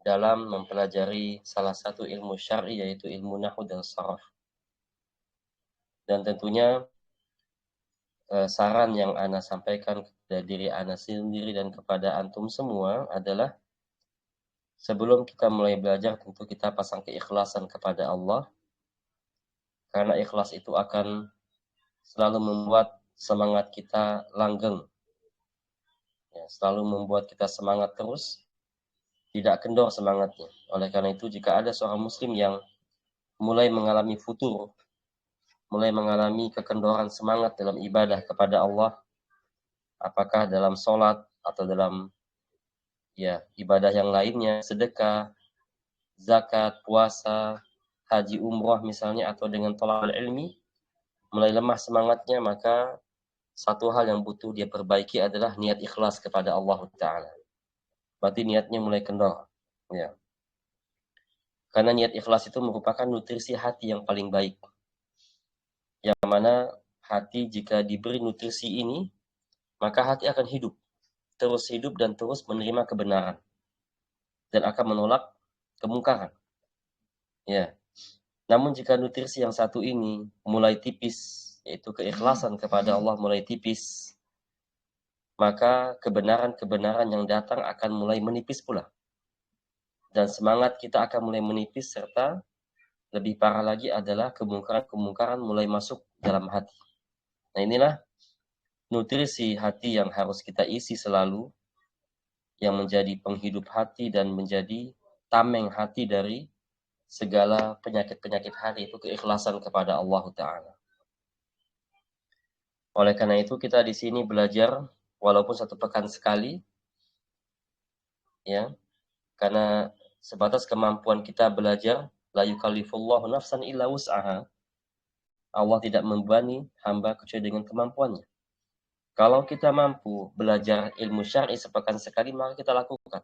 dalam mempelajari salah satu ilmu syar'i, yaitu ilmu nahwu dan sharaf. Dan tentunya saran yang ana sampaikan kepada diri ana sendiri dan kepada antum semua adalah sebelum kita mulai belajar tentu kita pasang keikhlasan kepada Allah, karena ikhlas itu akan selalu membuat semangat kita langgeng, ya, selalu membuat kita semangat terus, tidak kendor semangatnya. Oleh karena itu, jika ada seorang muslim yang mulai mengalami futur, mulai mengalami kekendoran semangat dalam ibadah kepada Allah, apakah dalam sholat atau dalam ibadah yang lainnya, sedekah, zakat, puasa, haji, umroh misalnya, atau dengan thalabul ilmi, mulai lemah semangatnya, maka satu hal yang butuh dia perbaiki adalah niat ikhlas kepada Allah Ta'ala. Berarti niatnya mulai kendor. Ya. Karena niat ikhlas itu merupakan nutrisi hati yang paling baik. Yang mana hati jika diberi nutrisi ini, maka hati akan hidup. Terus hidup dan terus menerima kebenaran. Dan akan menolak kemungkaran. Ya. Namun jika nutrisi yang satu ini mulai tipis, yaitu keikhlasan kepada Allah mulai tipis, maka kebenaran-kebenaran yang datang akan mulai menipis pula. Dan semangat kita akan mulai menipis, serta lebih parah lagi adalah kemungkaran-kemungkaran mulai masuk dalam hati. Nah, inilah nutrisi hati yang harus kita isi selalu, yang menjadi penghidup hati dan menjadi tameng hati dari segala penyakit-penyakit hati, itu keikhlasan kepada Allah Ta'ala. Oleh karena itu kita di sini belajar walaupun 1 pekan sekali, ya, karena sebatas kemampuan kita belajar. La yukallifullahu nafsan illa wus'aha. Allah tidak membebani hamba kecuali dengan kemampuannya. Kalau kita mampu belajar ilmu syar'i sepekan sekali, maka kita lakukan.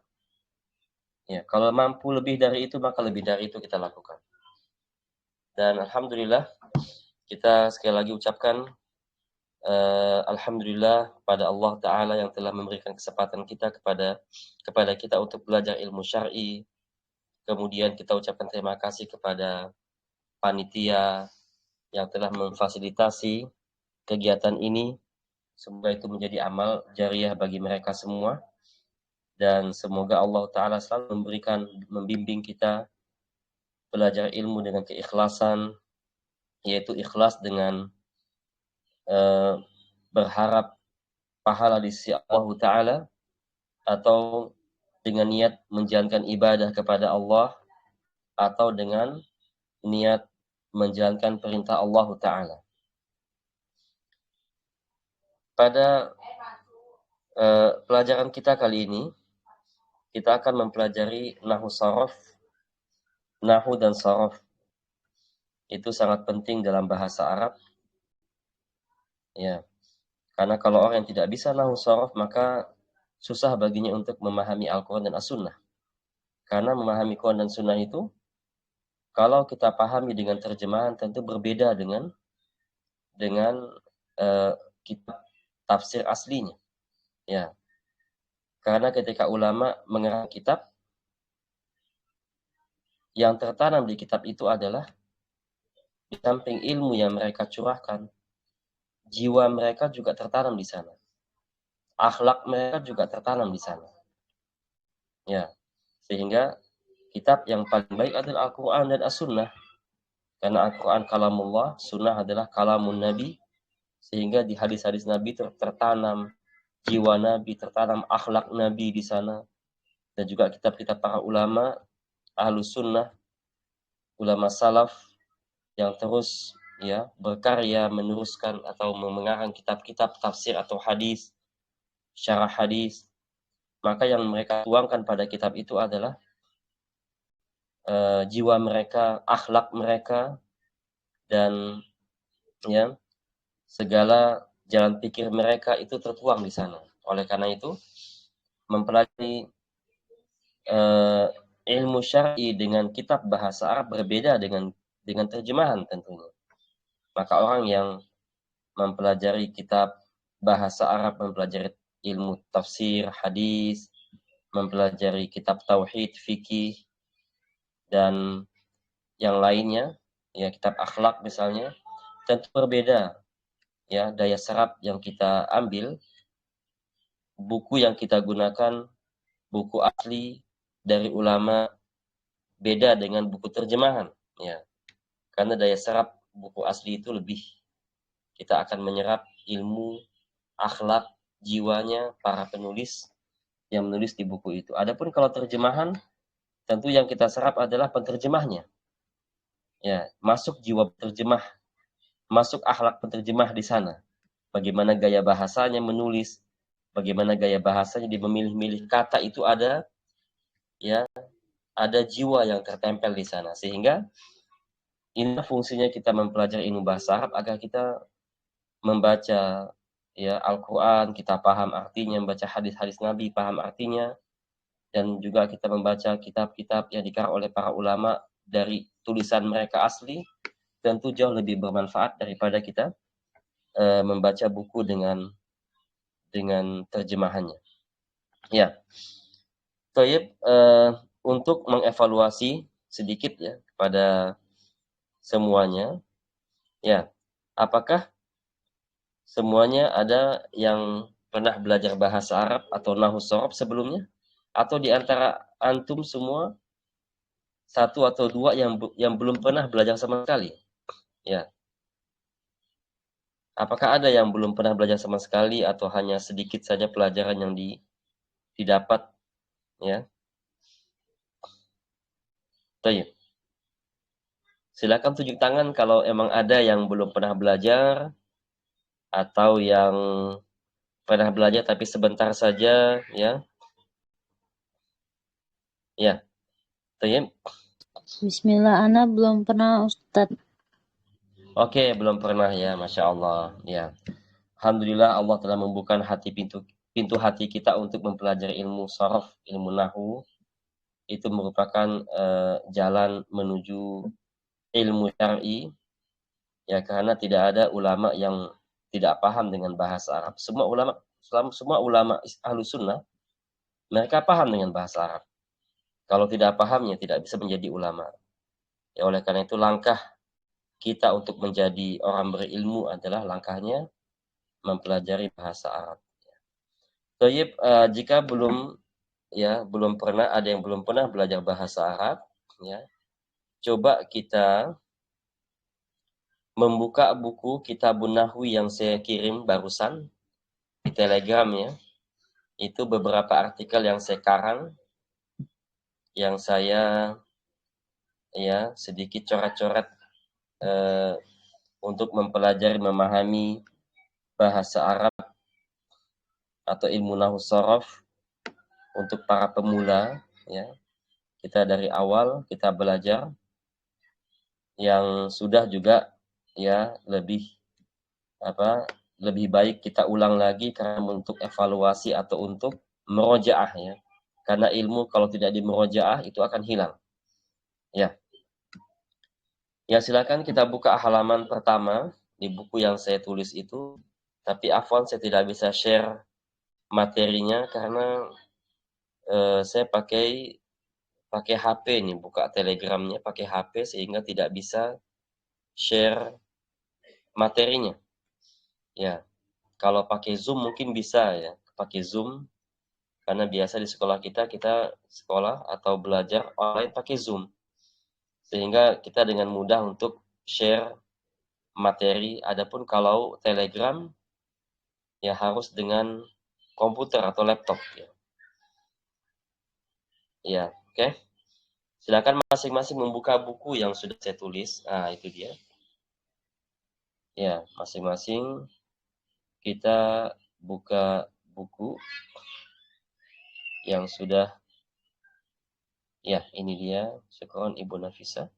Ya, kalau mampu lebih dari itu, maka lebih dari itu kita lakukan. Dan alhamdulillah, kita sekali lagi ucapkan alhamdulillah pada Allah Ta'ala yang telah memberikan kesempatan kita kepada kita untuk belajar ilmu syar'i. Kemudian kita ucapkan terima kasih kepada panitia yang telah memfasilitasi kegiatan ini. Semoga itu menjadi amal jariah bagi mereka semua. Dan semoga Allah Ta'ala selalu membimbing kita belajar ilmu dengan keikhlasan, yaitu ikhlas dengan berharap pahala di sisi Allah Ta'ala, atau dengan niat menjalankan ibadah kepada Allah, atau dengan niat menjalankan perintah Allah Ta'ala. Pada pelajaran kita kali ini, kita akan mempelajari nahwu sharaf. Nahwu dan sharaf itu sangat penting dalam bahasa Arab. Ya, karena kalau orang yang tidak bisa nahwu sharaf, maka susah baginya untuk memahami Al-Quran dan As-Sunnah. Karena memahami Quran dan Sunnah itu, kalau kita pahami dengan terjemahan, tentu berbeda dengan kitab tafsir aslinya. Ya, karena ketika ulama mengarang kitab, yang tertanam di kitab itu adalah di samping ilmu yang mereka curahkan, jiwa mereka juga tertanam di sana. Akhlak mereka juga tertanam di sana. Ya, sehingga kitab yang paling baik adalah Al-Quran dan As-Sunnah. Karena Al-Quran kalamullah, Sunnah adalah kalamun Nabi, sehingga di hadis-hadis Nabi tertanam jiwa Nabi, tertanam akhlak Nabi di sana. Dan juga kitab-kitab para ulama, Ahlus Sunnah, ulama salaf, yang terus berkarya meneruskan atau mengarang kitab-kitab tafsir atau hadis, syarah hadis. Maka yang mereka tuangkan pada kitab itu adalah jiwa mereka, akhlak mereka, dan segala jalan pikir mereka itu tertuang di sana. Oleh karena itu, mempelajari ilmu syar'i dengan kitab bahasa Arab berbeda dengan terjemahan tentunya. Maka orang yang mempelajari kitab bahasa Arab, mempelajari ilmu tafsir, hadis, mempelajari kitab tauhid, fikih, dan yang lainnya, ya kitab akhlak misalnya, tentu berbeda ya daya serap yang kita ambil, buku yang kita gunakan, buku asli dari ulama beda dengan buku terjemahan ya. Karena daya serap buku asli itu lebih, kita akan menyerap ilmu, akhlak, jiwanya para penulis yang menulis di buku itu. Adapun kalau terjemahan, tentu yang kita serap adalah penerjemahnya. Ya, masuk jiwa penerjemah, masuk akhlak penerjemah di sana. Bagaimana gaya bahasanya menulis, bagaimana gaya bahasanya di memilih-milih kata itu ada, ya, ada jiwa yang tertempel di sana. Sehingga ini fungsinya kita mempelajari ilmu bahasa Arab agar kita membaca ya Al-Quran, kita paham artinya, membaca hadis-hadis Nabi, paham artinya, dan juga kita membaca kitab-kitab yang dikarang oleh para ulama dari tulisan mereka asli, tentu jauh lebih bermanfaat daripada kita membaca buku dengan terjemahannya. Ya, Toyib, untuk mengevaluasi sedikit ya kepada semuanya, ya, apakah semuanya ada yang pernah belajar bahasa Arab atau nahwu shorof sebelumnya? Atau di antara antum semua satu atau dua yang belum pernah belajar sama sekali? Ya, apakah ada yang belum pernah belajar sama sekali atau hanya sedikit saja pelajaran yang didapat? Ya, Toyib. Silakan tunjuk tangan kalau emang ada yang belum pernah belajar atau yang pernah belajar tapi sebentar saja, ya. Ya, Toyib. Bismillah, ana belum pernah Ustadz. Oke, belum pernah ya, Masya Allah. Ya, Alhamdulillah Allah telah membuka pintu hati kita untuk mempelajari ilmu sorof, ilmu nahu. Itu merupakan jalan menuju ilmu syar'i, ya karena tidak ada ulama yang tidak paham dengan bahasa Arab. Semua ulama ahlu sunnah, mereka paham dengan bahasa Arab. Kalau tidak pahamnya, tidak bisa menjadi ulama. Ya, oleh karena itu langkah kita untuk menjadi orang berilmu adalah langkahnya mempelajari bahasa Arab. Toyib, jika belum pernah, ada yang belum pernah belajar bahasa Arab, ya, coba kita membuka buku Kitabun Nahwi yang saya kirim barusan di Telegram ya. Itu beberapa artikel yang saya karang, yang saya ya sedikit coret-coret untuk mempelajari, memahami bahasa Arab atau ilmu nahwu shorof untuk para pemula ya. Kita dari awal kita belajar, yang sudah juga ya lebih baik kita ulang lagi karena untuk evaluasi atau untuk merojaah ya. Karena ilmu kalau tidak dimerojaah itu akan hilang. Ya. Ya, silakan kita buka halaman pertama di buku yang saya tulis itu. Tapi afwan saya tidak bisa share materinya karena saya pakai HP nih, buka Telegramnya pakai HP sehingga tidak bisa share materinya. Ya, kalau pakai Zoom mungkin bisa ya, pakai Zoom karena biasa di sekolah kita sekolah atau belajar online pakai Zoom. Sehingga kita dengan mudah untuk share materi. Adapun kalau Telegram ya harus dengan komputer atau laptop ya. Ya, oke. Silakan masing-masing membuka buku yang sudah saya tulis. Nah, itu dia. Ya, masing-masing kita buka buku yang sudah. Ya, ini dia. Syukron Ibu Nafisa.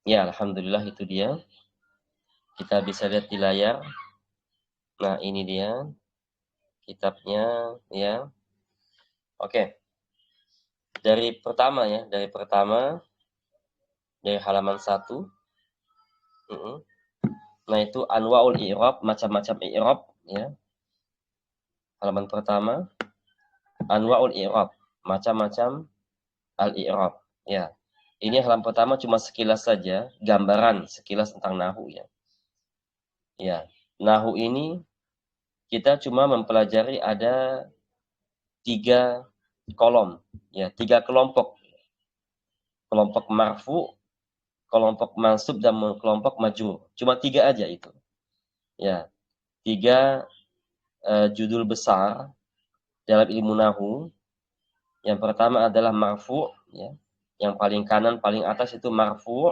Ya, alhamdulillah itu dia. Kita bisa lihat di layar. Nah, ini dia kitabnya ya. Oke. Dari pertama dari halaman 1. Nah, itu anwaul i'rab, macam-macam i'rab ya. Halaman pertama, anwa'ul i'rab, macam-macam al-i'rab. Ya. Ini halaman pertama cuma sekilas saja, gambaran sekilas tentang nahu ya. Ya. Nahu ini kita cuma mempelajari ada 3 kolom, ya, 3 kelompok. Kelompok marfu, kelompok mansub dan kelompok majrur. Cuma 3 aja itu. Ya. 3 judul besar dalam ilmu nahu. Yang pertama adalah marfu, ya. Yang paling kanan paling atas itu marfu,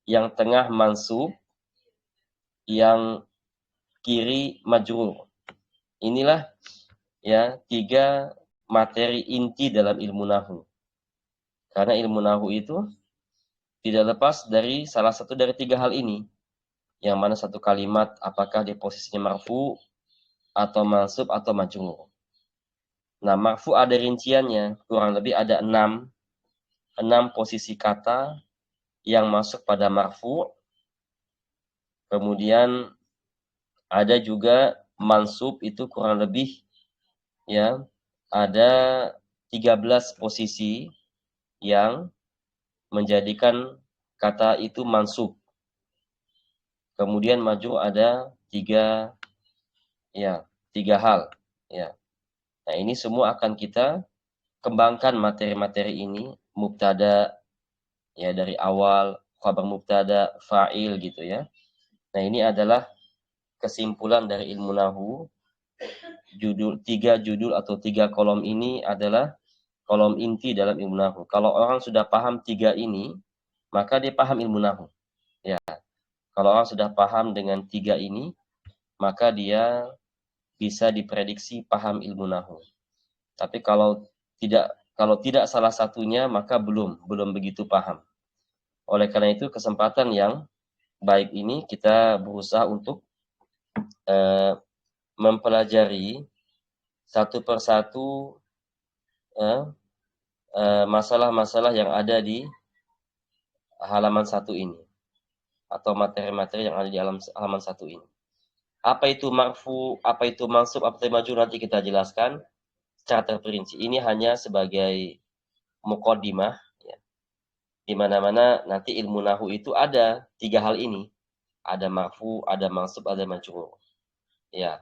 yang tengah mansub, yang kiri majrur. Inilah ya 3 materi inti dalam ilmu nahu. Karena ilmu nahu itu tidak lepas dari salah satu dari 3 hal ini. Yang mana satu kalimat apakah di posisinya marfu atau mansub atau majrur. Nah, marfu ada rinciannya, kurang lebih ada 6 posisi kata yang masuk pada marfu. Kemudian ada juga mansub, itu kurang lebih ya ada 13 posisi yang menjadikan kata itu mansub. Kemudian majrur ada 3 hal ya. Nah, ini semua akan kita kembangkan materi-materi ini, mubtada ya dari awal, khabar mubtada, fa'il gitu ya. Nah, ini adalah kesimpulan dari ilmu nahu. 3 judul atau 3 kolom ini adalah kolom inti dalam ilmu nahu. Kalau orang sudah paham 3 ini, maka dia paham ilmu nahu. Ya. Kalau orang sudah paham dengan 3 ini, maka dia bisa diprediksi paham ilmu nahu. Tapi kalau tidak salah satunya, maka belum begitu paham. Oleh karena itu, kesempatan yang baik ini kita berusaha untuk mempelajari satu persatu masalah-masalah yang ada di halaman 1 ini, atau materi-materi yang ada di halaman 1 ini. Apa itu marfu, apa itu mansub, apa itu majrur, nanti kita jelaskan secara terperinci. Ini hanya sebagai muqaddimah ya. Di mana-mana nanti ilmu nahu itu ada 3 hal ini. Ada marfu, ada mansub, ada majrur. Ya.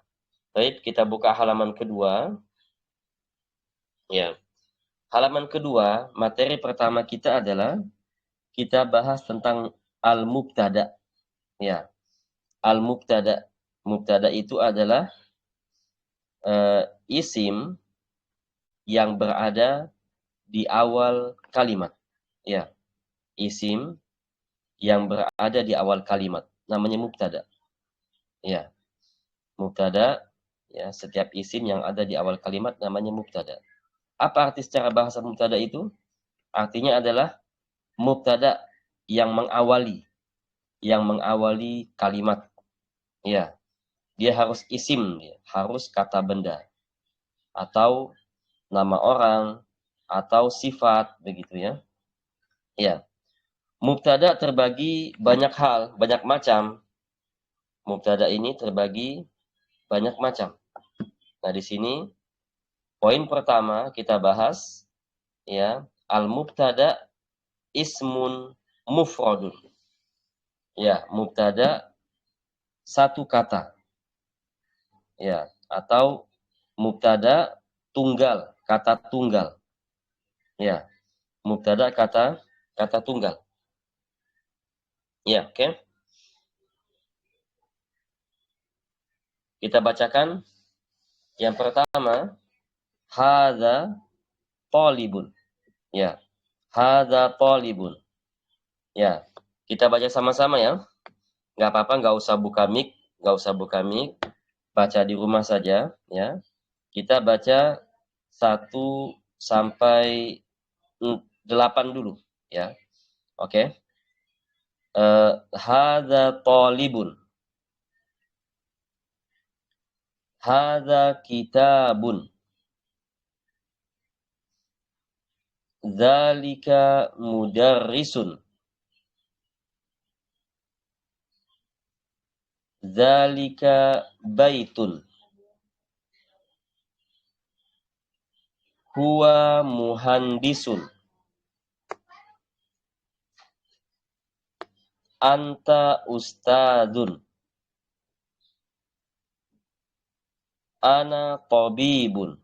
Baik, kita buka halaman kedua. Ya. Halaman kedua, materi pertama kita adalah kita bahas tentang al-mubtada. Ya. Al-mubtada. Mubtada itu adalah isim yang berada di awal kalimat. Ya. Isim yang berada di awal kalimat namanya mubtada. Ya. Mubtada ya, setiap isim yang ada di awal kalimat namanya mubtada. Apa arti secara bahasa mubtada itu? Artinya adalah mubtada yang mengawali kalimat. Ya. Dia harus isim, harus kata benda atau nama orang atau sifat begitu ya. Ya. Mubtada terbagi banyak hal, banyak macam. Mubtada ini terbagi banyak macam. Nah, di sini poin pertama kita bahas ya, al-mubtada ismun mufradun. Ya, mubtada satu kata. Ya, atau mubtada tunggal, kata tunggal. Ya, mubtada kata tunggal. Ya, oke. Kita bacakan yang pertama, hadza talibun. Ya, hadza talibun. Ya, kita baca sama-sama ya. Nggak apa-apa, nggak usah buka mic, baca di rumah saja ya. Kita baca 1 sampai 8 dulu ya. Oke. Hadza talibun. Hadza kitabun. Dzalika mudarrisun. Dzalika baitun. Huwa muhandisun. Anta ustadun. Ana tabibun.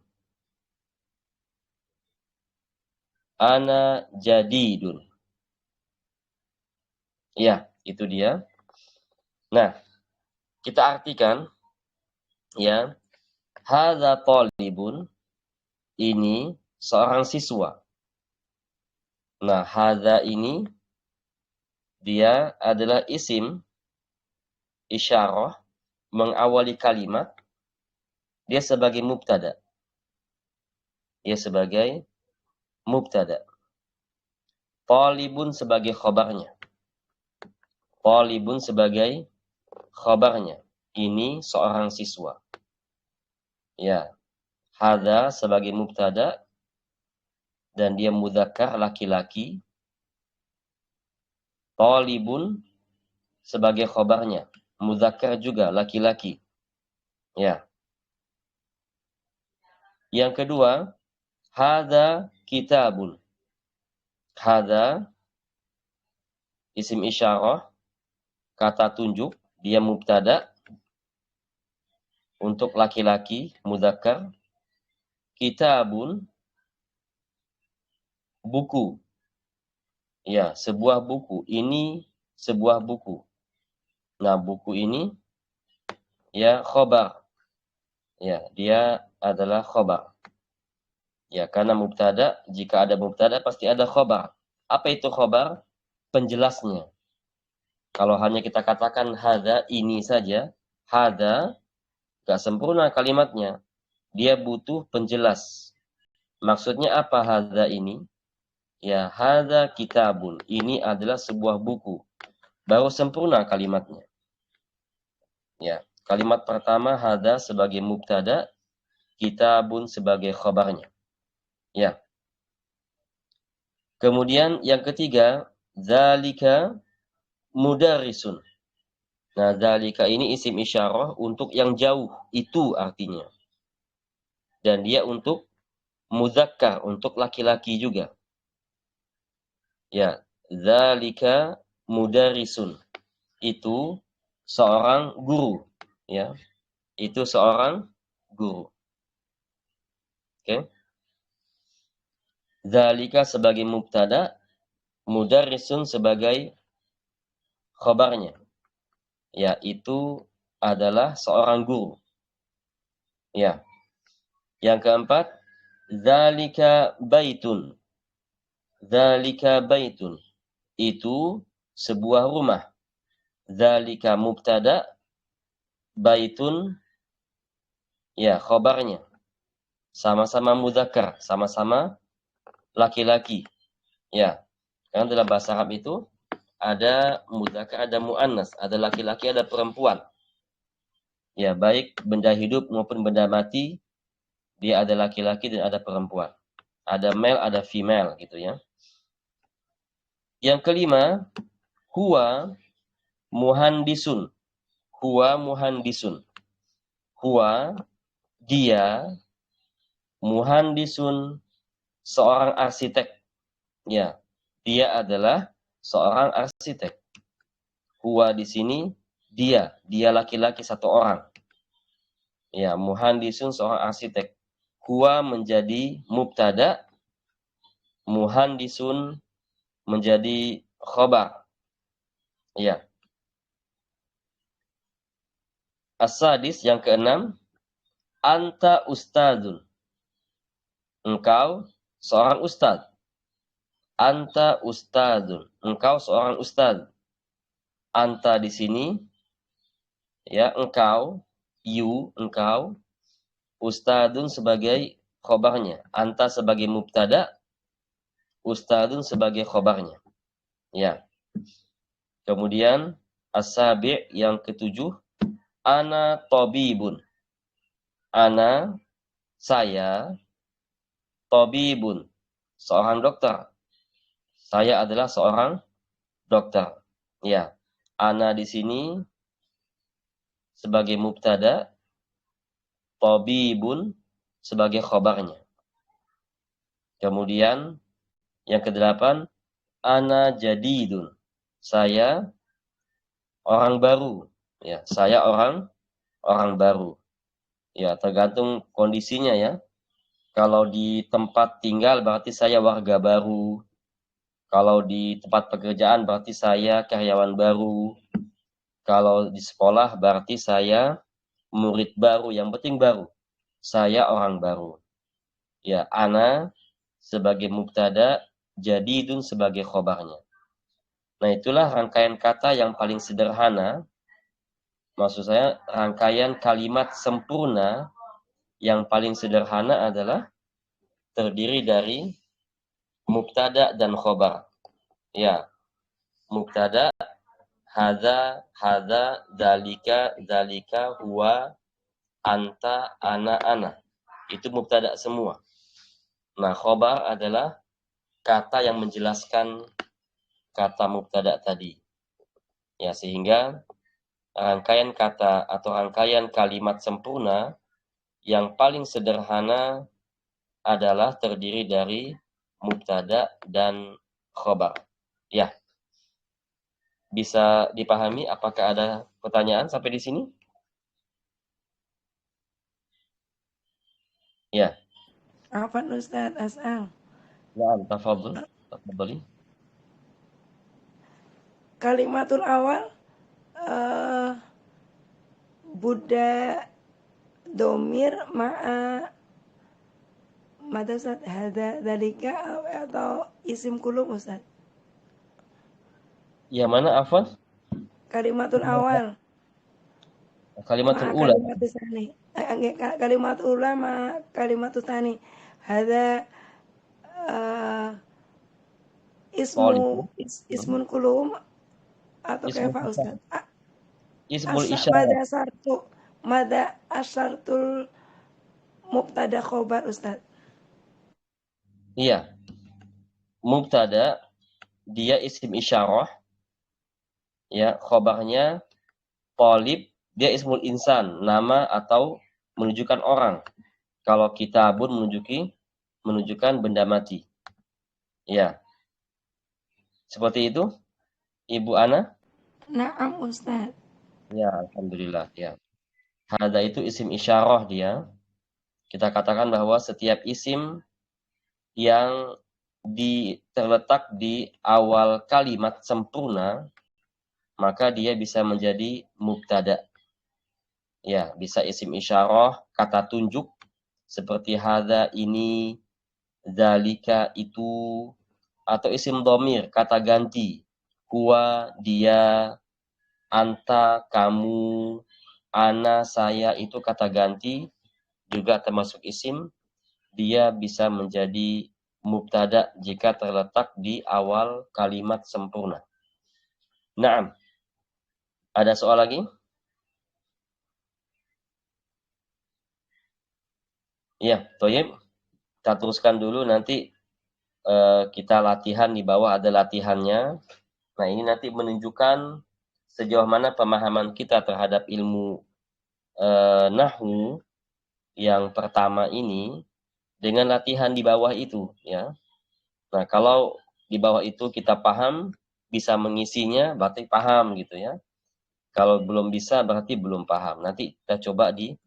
Ana jadidun. Ya, itu dia. Nah, kita artikan ya, hadza talibun, ini seorang siswa. Nah, hadza ini dia adalah isim isyarah mengawali kalimat, dia sebagai mubtada. Dia sebagai mubtada. Talibun sebagai khabarnya. Talibun sebagai khabarnya. Ini seorang siswa. Ya. Hadza sebagai mubtada dan dia mudzakkar laki-laki. Talibun sebagai khabarnya. Mudzakkar juga laki-laki. Ya. Yang kedua, hadza kitabun. Hadza isim isyarah, kata tunjuk, dia mubtada untuk laki-laki, mudzakkar. Kitabun, buku. Ya, sebuah buku. Ini sebuah buku. Nah, buku ini ya khobar. Ya, dia adalah khobar. Ya, karena mubtada, jika ada mubtada pasti ada khobar. Apa itu khobar? Penjelasnya. Kalau hanya kita katakan hadza, ini saja, hadza gak sempurna kalimatnya. Dia butuh penjelas. Maksudnya apa hadza ini? Ya, hadza kitabun. Ini adalah sebuah buku. Baru sempurna kalimatnya. Ya, kalimat pertama hadza sebagai mubtada, kitabun sebagai khabarnya. Ya. Kemudian yang ketiga, zalika mudarrisun. Nah, zalika ini isim isyarah untuk yang jauh, itu artinya. Dan dia untuk muzakkar, untuk laki-laki juga. Ya, zalika mudarrisun. Itu seorang guru, ya. Itu seorang guru. Oke. Zalika sebagai mubtada, mudarrisun sebagai khabarnya. Ya, itu adalah seorang guru. Ya. Yang keempat, zalika baitun. Zalika baitun. Itu sebuah rumah. Zalika mubtada, baitun ya khabarnya. Sama-sama mudzakkar, sama-sama laki-laki. Ya. Karena dalam bahasa Arab itu ada mudzakkar, ada muannas, ada laki-laki, ada perempuan. Ya, baik benda hidup maupun benda mati, dia ada laki-laki dan ada perempuan. Ada male, ada female gitu ya. Yang kelima, huwa muhandisun. Huwa muhandisun. Huwa, dia, muhandisun, seorang arsitek. Ya, dia adalah seorang arsitek. Huwa di sini dia laki-laki satu orang. Ya, muhandisun seorang arsitek. Huwa menjadi mubtada, muhandisun menjadi khobar. Ya. As-sadis yang keenam, anta ustadzun. Engkau seorang ustadz. Anta ustadzun. Engkau seorang ustadz. Anta di sini ya engkau, you, engkau, ustadzun sebagai khobarnya. Anta sebagai mubtada, ustadzun sebagai khobarnya. Ya. Kemudian as-sabi' yang ketujuh, ana tabibun. Ana, saya, tabibun, seorang dokter. Saya adalah seorang dokter. Ya. Ana di sini sebagai mubtada, tabibun sebagai khabarnya. Kemudian yang kedelapan, ana jadidun. Saya orang baru. Ya, saya orang baru. Ya, tergantung kondisinya ya. Kalau di tempat tinggal berarti saya warga baru. Kalau di tempat pekerjaan berarti saya karyawan baru. Kalau di sekolah berarti saya murid baru, yang penting baru. Saya orang baru. Ya, ana sebagai mubtada, jadidun sebagai khobarnya. Nah, itulah rangkaian kata yang paling sederhana. Maksud saya, rangkaian kalimat sempurna yang paling sederhana adalah terdiri dari mubtada dan khobar. Ya, mubtada, hadza, dalika, huwa, anta, ana. Itu mubtada semua. Nah, khobar adalah kata yang menjelaskan kata mubtada tadi. Ya, sehingga rangkaian kata atau rangkaian kalimat sempurna yang paling sederhana adalah terdiri dari mubtada dan khobar. Ya, bisa dipahami? Apakah ada pertanyaan sampai di sini? Ya. Afan Ustadz As'al. Nah, tafadhali. Kalimatul awal Buddha domir ma'a mada Ustaz hadza dalika atau isim kulum Ustaz. Yang mana afwan? Kalimatul awal. Kalimatul ula. Kalimatul tsani. Kalimatul ula ma kalimatul tsani. Hadza ismun kulum atau kaifa Ustaz? Ismul isyarah. Mada asyartul mubtada khobar Ustaz. Iya. Mubtada dia isim isyarah. Ya, khobarnya talib, dia ismul insan, nama atau menunjukkan orang. Kalau kitabun menunjukkan benda mati. Ya. Seperti itu, Ibu Ana? Naam Ustaz. Ya, alhamdulillah, ya. Hadza itu isim isyarah dia. Kita katakan bahwa setiap isim yang terletak di awal kalimat sempurna, maka dia bisa menjadi mubtada. Ya, bisa isim isyarah, kata tunjuk, seperti hadza ini, zalika itu, atau isim dhamir, kata ganti, huwa dia, anta kamu, ana saya, itu kata ganti, juga termasuk isim. Dia bisa menjadi mubtada jika terletak di awal kalimat sempurna. Naam. Ada soal lagi? Iya, toyib. Kita teruskan dulu, nanti kita latihan di bawah, ada latihannya. Nah, ini nanti menunjukkan sejauh mana pemahaman kita terhadap ilmu nahwu yang pertama ini dengan latihan di bawah itu, ya. Nah, kalau di bawah itu kita paham, bisa mengisinya, berarti paham gitu ya. Kalau belum bisa berarti belum paham. Nanti kita coba di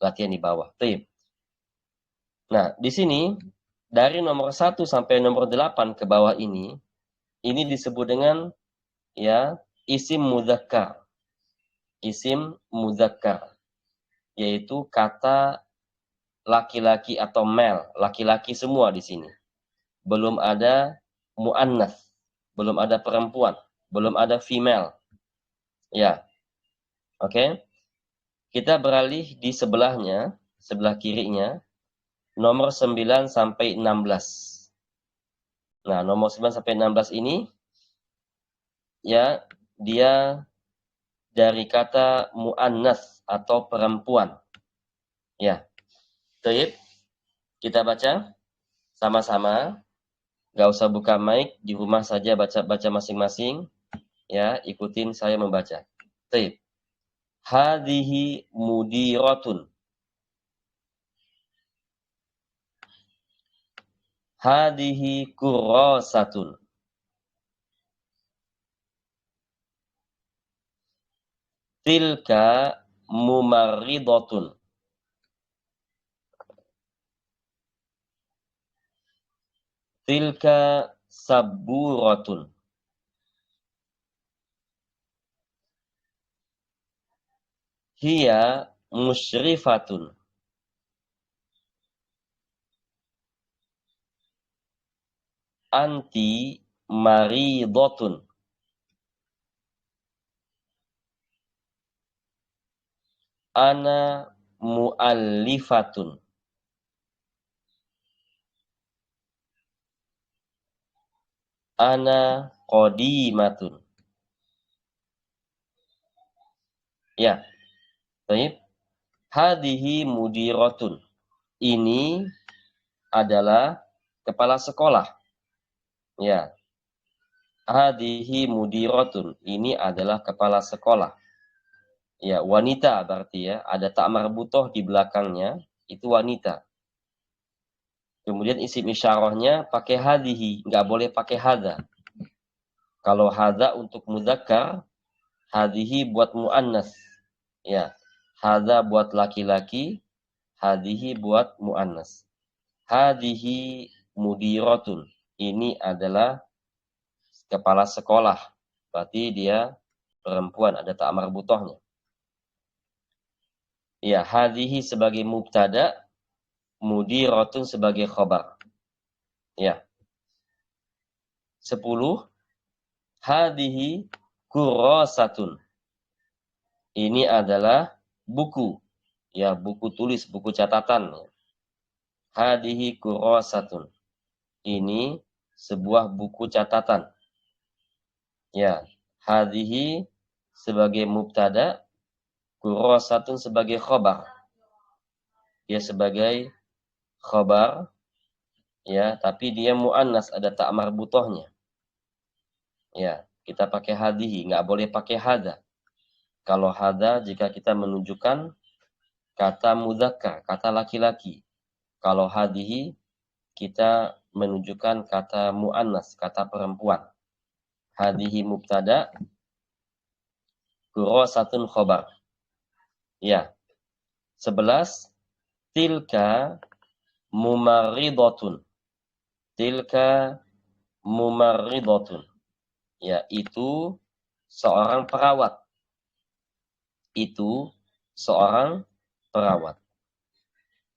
latihan di bawah. Baik. Nah, di sini dari nomor 1 sampai nomor 8 ke bawah ini disebut dengan ya isim mudzakkar. Isim mudzakkar yaitu kata laki-laki atau male, laki-laki semua di sini. Belum ada muannats, belum ada perempuan, belum ada female. Ya. Oke. Kita beralih di sebelahnya, sebelah kirinya, nomor 9 sampai 16. Nah, nomor 9 sampai 16 ini ya dia dari kata muannats atau perempuan. Ya. Baik. Kita baca sama-sama. Gak usah buka mic, di rumah saja baca masing-masing. Ya, ikutin saya membaca. Baik. Hadhihi mudiratun. Hadihi kurasatun. Tilka mumarridatun. Tilka sabburatun. Hiya musyrifatun. Anti maridatun. Ana muallifatun. Ana qadimatun. Ya, baik. Hadihi mudiratun. Ini adalah kepala sekolah. Ya. Hadihi mudiratun. Ini adalah kepala sekolah. Ya, wanita berarti ya. Ada tak marbutoh di belakangnya. Itu wanita. Kemudian isim isyarahnya pakai hadihi. Nggak boleh pakai hada. Kalau hada untuk mudzakkar, hadihi buat muannas. Ya. Hada buat laki-laki, hadihi buat muannas. Hadihi mudiratun. Ini adalah kepala sekolah. Berarti dia perempuan, ada tak marbutohnya. Ya, hadihi sebagai mubtada, mudiratun sebagai khabar. Ya. 10. Hadihi kurasatun. Ini adalah buku. Ya, buku tulis, buku catatan. Hadihi kurasatun. Ini sebuah buku catatan. Ya, hadihi sebagai mubtada, kurasatun sebagai khabar. Dia sebagai khabar, ya, tapi dia muannas, ada tak marbutohnya. Ya, kita pakai hadihi, nggak boleh pakai hada. Kalau hada jika kita menunjukkan kata mudzakkar, kata laki-laki. Kalau hadihi kita menunjukkan kata muannas, kata perempuan. Hadihi mubtada, kurasatun khabar. Ya. 11. Tilka mumarridatun. Tilka mumarridatun. Ya, itu seorang perawat. Itu seorang perawat.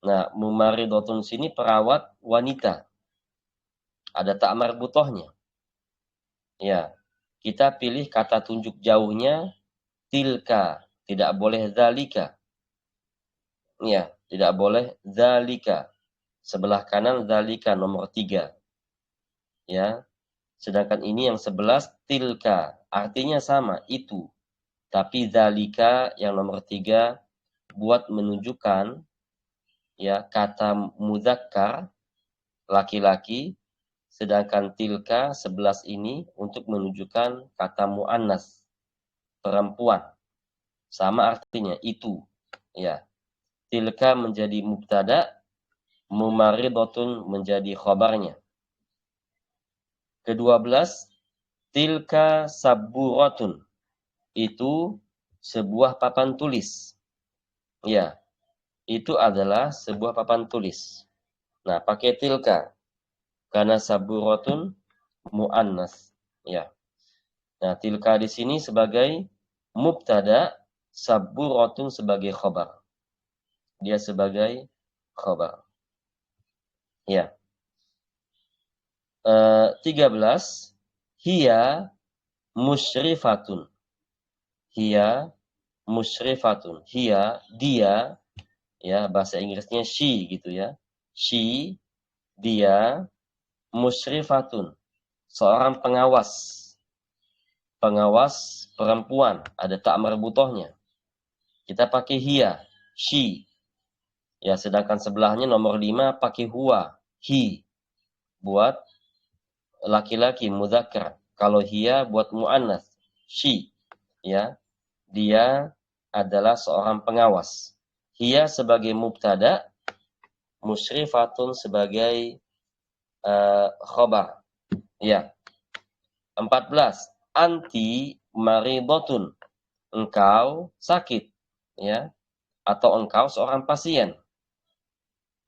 Nah, mumarridatun sini perawat wanita. Ada tak marbutohnya. Ya, kita pilih kata tunjuk jauhnya tilka, tidak boleh zalika. Ya, tidak boleh zalika. Sebelah kanan zalika nomor 3. Ya. Sedangkan ini yang 11 tilka, artinya sama, itu. Tapi zalika yang nomor 3 buat menunjukkan ya kata mudzakkar laki-laki, sedangkan tilka 11 ini untuk menunjukkan kata muannas perempuan. Sama artinya itu. Ya. Tilka menjadi mubtada, mumarridatun menjadi khabarnya. Ke-12, tilka sabburatun. Itu sebuah papan tulis. Ya, itu adalah sebuah papan tulis. Nah, pakai tilka. Karena sabburatun muannas. Ya. Nah, tilka di sini sebagai mubtada, sabburatun sebagai khabar. Dia sebagai khabar. Ya. 13. Hiya musyrifatun. Hiya musyrifatun. Hiya, dia, ya bahasa Inggrisnya she gitu ya. She, dia, musyrifatun. Seorang pengawas. Pengawas perempuan. Ada tak marbutohnya. Kita pakai hiya, she. Ya, sedangkan sebelahnya nomor 5 pakai huwa, he. Buat laki-laki, mudzakkar. Kalau hiya buat muannas, she. Ya, dia adalah seorang pengawas. Hiya sebagai mubtada, musyrifatun sebagai khobar. Ya. 14. Anti maridotun. Engkau sakit. Ya. Atau engkau seorang pasien.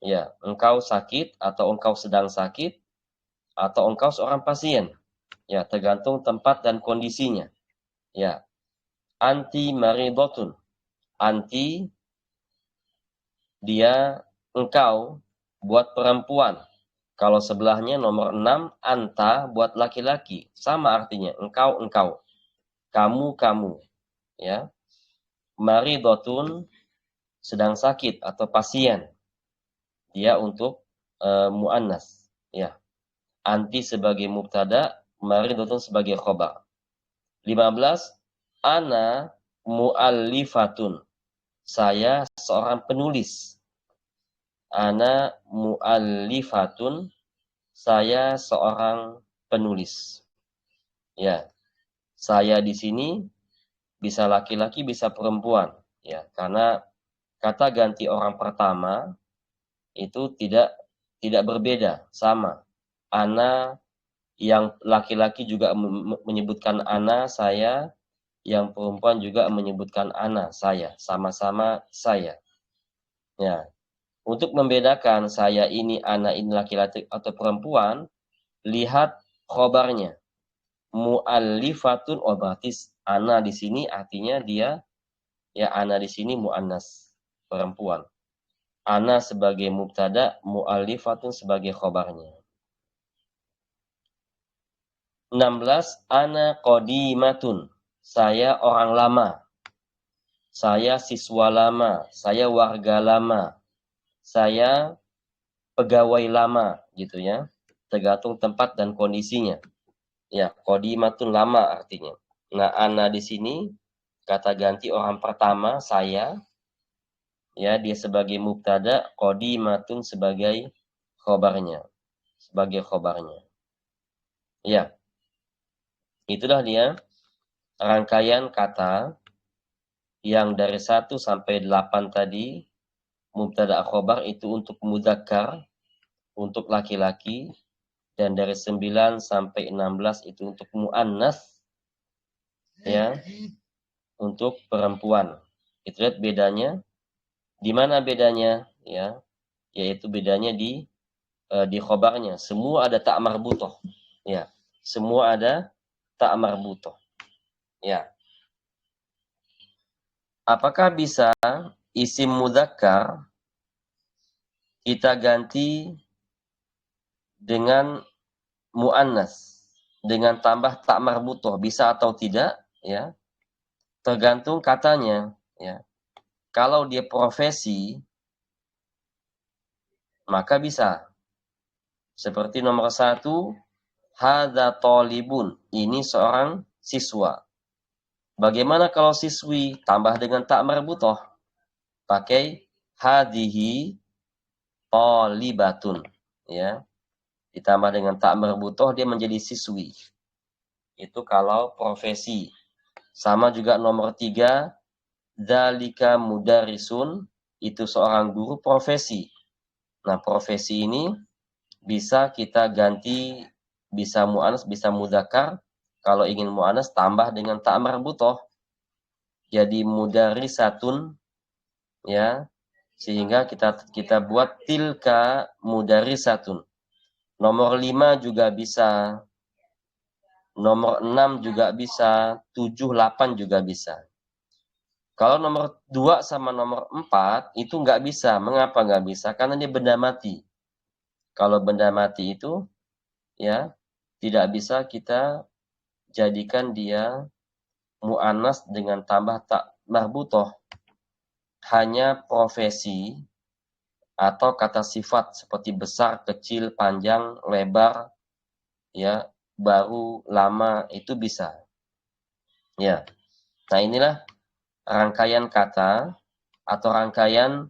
Ya, engkau sakit atau engkau sedang sakit atau engkau seorang pasien. Ya, tergantung tempat dan kondisinya. Ya. Anti maridotun. Anti dia engkau buat perempuan. Kalau sebelahnya nomor 6 anta buat laki-laki. Sama artinya, engkau. Kamu. Ya. Maridotun sedang sakit atau pasien. Dia untuk muannas. Ya. Anti sebagai mubtada, maridotun sebagai khobar. 15. Ana muallifatun. Saya seorang penulis. Ana muallifatun. Saya seorang penulis. Ya. Saya di sini bisa laki-laki, bisa perempuan. Ya, karena kata ganti orang pertama itu tidak berbeda, sama. Ana yang laki-laki juga menyebutkan ana, saya, yang perempuan juga menyebutkan ana, saya, sama-sama saya. Ya. Untuk membedakan saya ini, ana ini laki-laki atau perempuan, lihat khobarnya. Mu'allifatun, oh berarti ana di sini artinya dia, ya ana di sini mu'annas, perempuan. Ana sebagai mubtada, mu'allifatun sebagai khobarnya. 16. Ana qadimatun. Saya orang lama. Saya siswa lama. Saya warga lama. Saya pegawai lama, gitu ya. Tergantung tempat dan kondisinya. Ya, qadimatun lama artinya. Nah, ana di sini kata ganti orang pertama, saya. Ya, dia sebagai mubtada, qadimatun sebagai khobarnya. Sebagai khobarnya. Ya. Itulah dia rangkaian kata yang dari 1 sampai 8 tadi, mubtada khobar itu untuk mudzakkar, untuk laki-laki, dan dari 9 sampai 16 itu untuk muannas, ya, untuk perempuan. Itu lihat bedanya. Di mana bedanya? Ya, yaitu bedanya di khobarnya. Semua ada tak marbutoh. Ya, semua ada tak marbutoh. Ya. Apakah bisa isim mudzakkar kita ganti dengan muannas dengan tambah tak marbutoh, bisa atau tidak? Ya, tergantung katanya. Ya, kalau dia profesi maka bisa. Seperti nomor 1, hadza thalibun, ini seorang siswa. Bagaimana kalau siswi? Tambah dengan tak marbutoh. Pakai hadhihi thalibatun. Ya. Ditambah dengan tak marbutoh, dia menjadi siswi. Itu kalau profesi. Sama juga nomor 3, dzalika mudarrisun, itu seorang guru profesi. Nah, profesi ini bisa kita ganti, bisa mu'annas, bisa mudzakkar. Kalau ingin mu'annas tambah dengan ta' marbutoh. Jadi mudarrisatun, ya. Sehingga kita buat tilka mudarrisatun. Nomor 5 juga bisa. Nomor 6 juga bisa. 7, 8 juga bisa. Kalau nomor 2 sama nomor 4 itu nggak bisa. Mengapa nggak bisa? Karena dia benda mati. Kalau benda mati itu, ya, tidak bisa kita jadikan dia mu'annas dengan tambah tak marbutoh. Hanya profesi atau kata sifat seperti besar, kecil, panjang, lebar, ya, baru, lama, itu bisa. Ya. Nah, inilah rangkaian kata atau rangkaian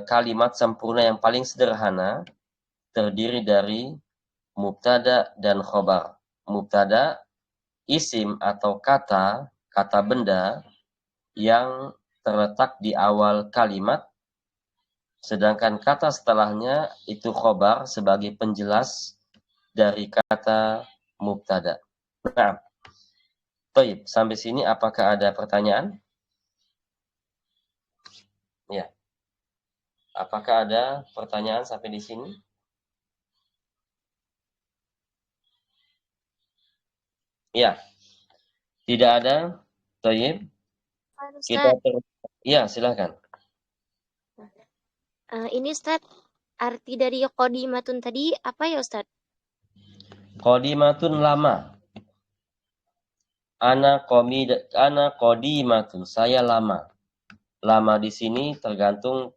kalimat sempurna yang paling sederhana, terdiri dari mubtada dan khobar. Mubtada, isim atau kata benda yang terletak di awal kalimat. Sedangkan kata setelahnya itu khobar sebagai penjelas dari kata mubtada. Nah, baik, sampai sini apakah ada pertanyaan? Ya. Apakah ada pertanyaan sampai di sini? Ya. Tidak ada? Baik. Kita ya, silakan. Ini Ustadz, arti dari qodimatun tadi apa ya Ustadz? Qodimatun lama. Ana qodimatun, saya lama. Lama di sini tergantung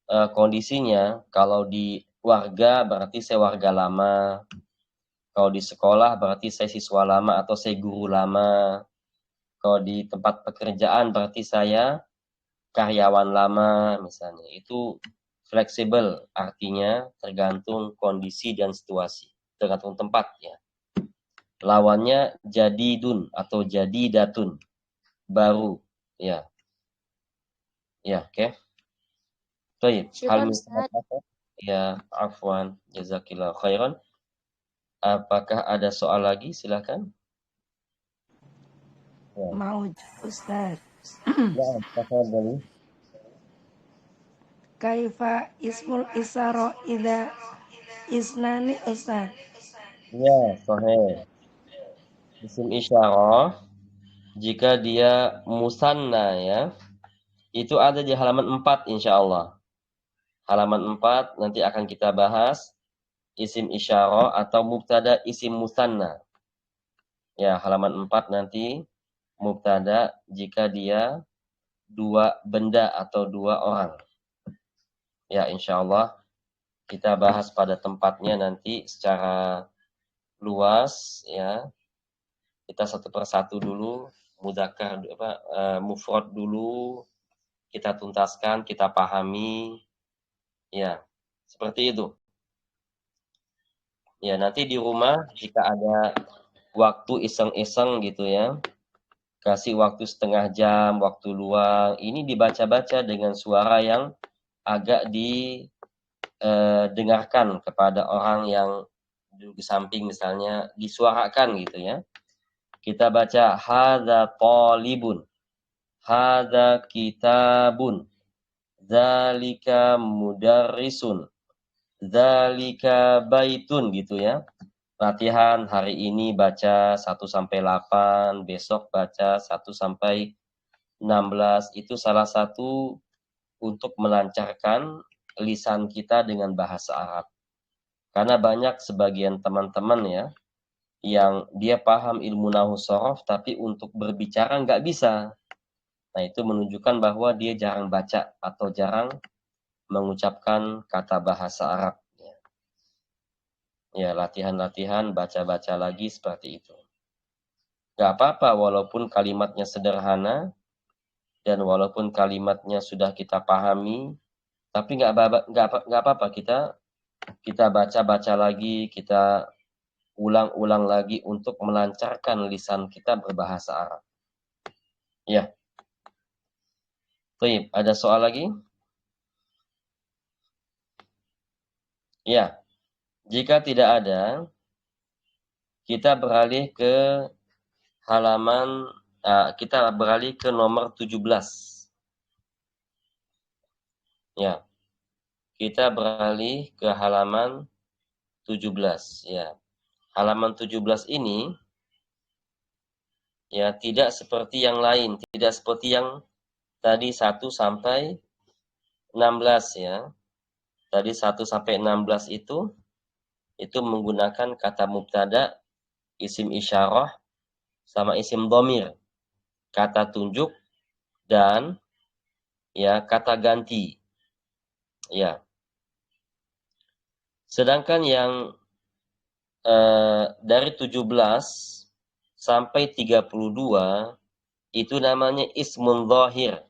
kondisinya. Kalau di warga berarti saya warga lama. Kalau di sekolah berarti saya siswa lama atau saya guru lama. Kalau di tempat pekerjaan berarti saya karyawan lama misalnya. Itu fleksibel, artinya tergantung kondisi dan situasi, tergantung tempat ya. Lawannya jadidun atau jadidatun, baru ya. Ya, oke. Baik, hal ya, afwan, jazakillah khairan. Apakah ada soal lagi? Silakan. Ya. Mau Ustaz. Ya, tafadhali. Kaifa ismul isaro ida isnani Ustaz. Ya, sahih. Isim isyarah jika dia musanna ya, itu ada di halaman 4 insyaallah. Halaman 4 nanti akan kita bahas isim isyarah atau mubtada isim musanna. Ya, halaman 4 nanti mubtada jika dia dua benda atau dua orang. Ya, insyaallah kita bahas pada tempatnya nanti secara luas ya. Kita satu persatu dulu, mudzakkar mufrad dulu, kita tuntaskan, kita pahami. Ya, seperti itu. Ya, nanti di rumah jika ada waktu iseng-iseng gitu ya, kasih waktu setengah jam, waktu luang, ini dibaca-baca dengan suara yang agak didengarkan kepada orang yang duduk di samping misalnya, disuarakan gitu ya. Kita baca hadza talibun, hadza kitabun, zalika mudarrisun, zalika baitun gitu ya. Latihan hari ini baca 1 sampai 8, besok baca 1 sampai 16. Itu salah satu untuk melancarkan lisan kita dengan bahasa Arab. Karena banyak sebagian teman-teman ya, yang dia paham ilmu nahwu shorof, tapi untuk berbicara nggak bisa. Nah, itu menunjukkan bahwa dia jarang baca atau jarang mengucapkan kata bahasa Arab. Ya, latihan-latihan, baca-baca lagi seperti itu. Nggak apa-apa walaupun kalimatnya sederhana, dan walaupun kalimatnya sudah kita pahami, tapi nggak apa-apa kita baca-baca lagi, kita ulang-ulang lagi untuk melancarkan lisan kita berbahasa Arab. Ya. Baik, ada soal lagi? Ya. Jika tidak ada, kita beralih ke halaman kita beralih ke nomor 17. Ya. Kita beralih ke halaman 17 ya. Halaman 17 ini ya tidak seperti yang lain, tidak seperti yang tadi 1 sampai 16 ya. Tadi 1 sampai 16 itu menggunakan kata mubtada, isim isyarah sama isim dhamir. Kata tunjuk dan ya kata ganti. Ya. Sedangkan yang dari 17 sampai 32 itu namanya ismun zahir.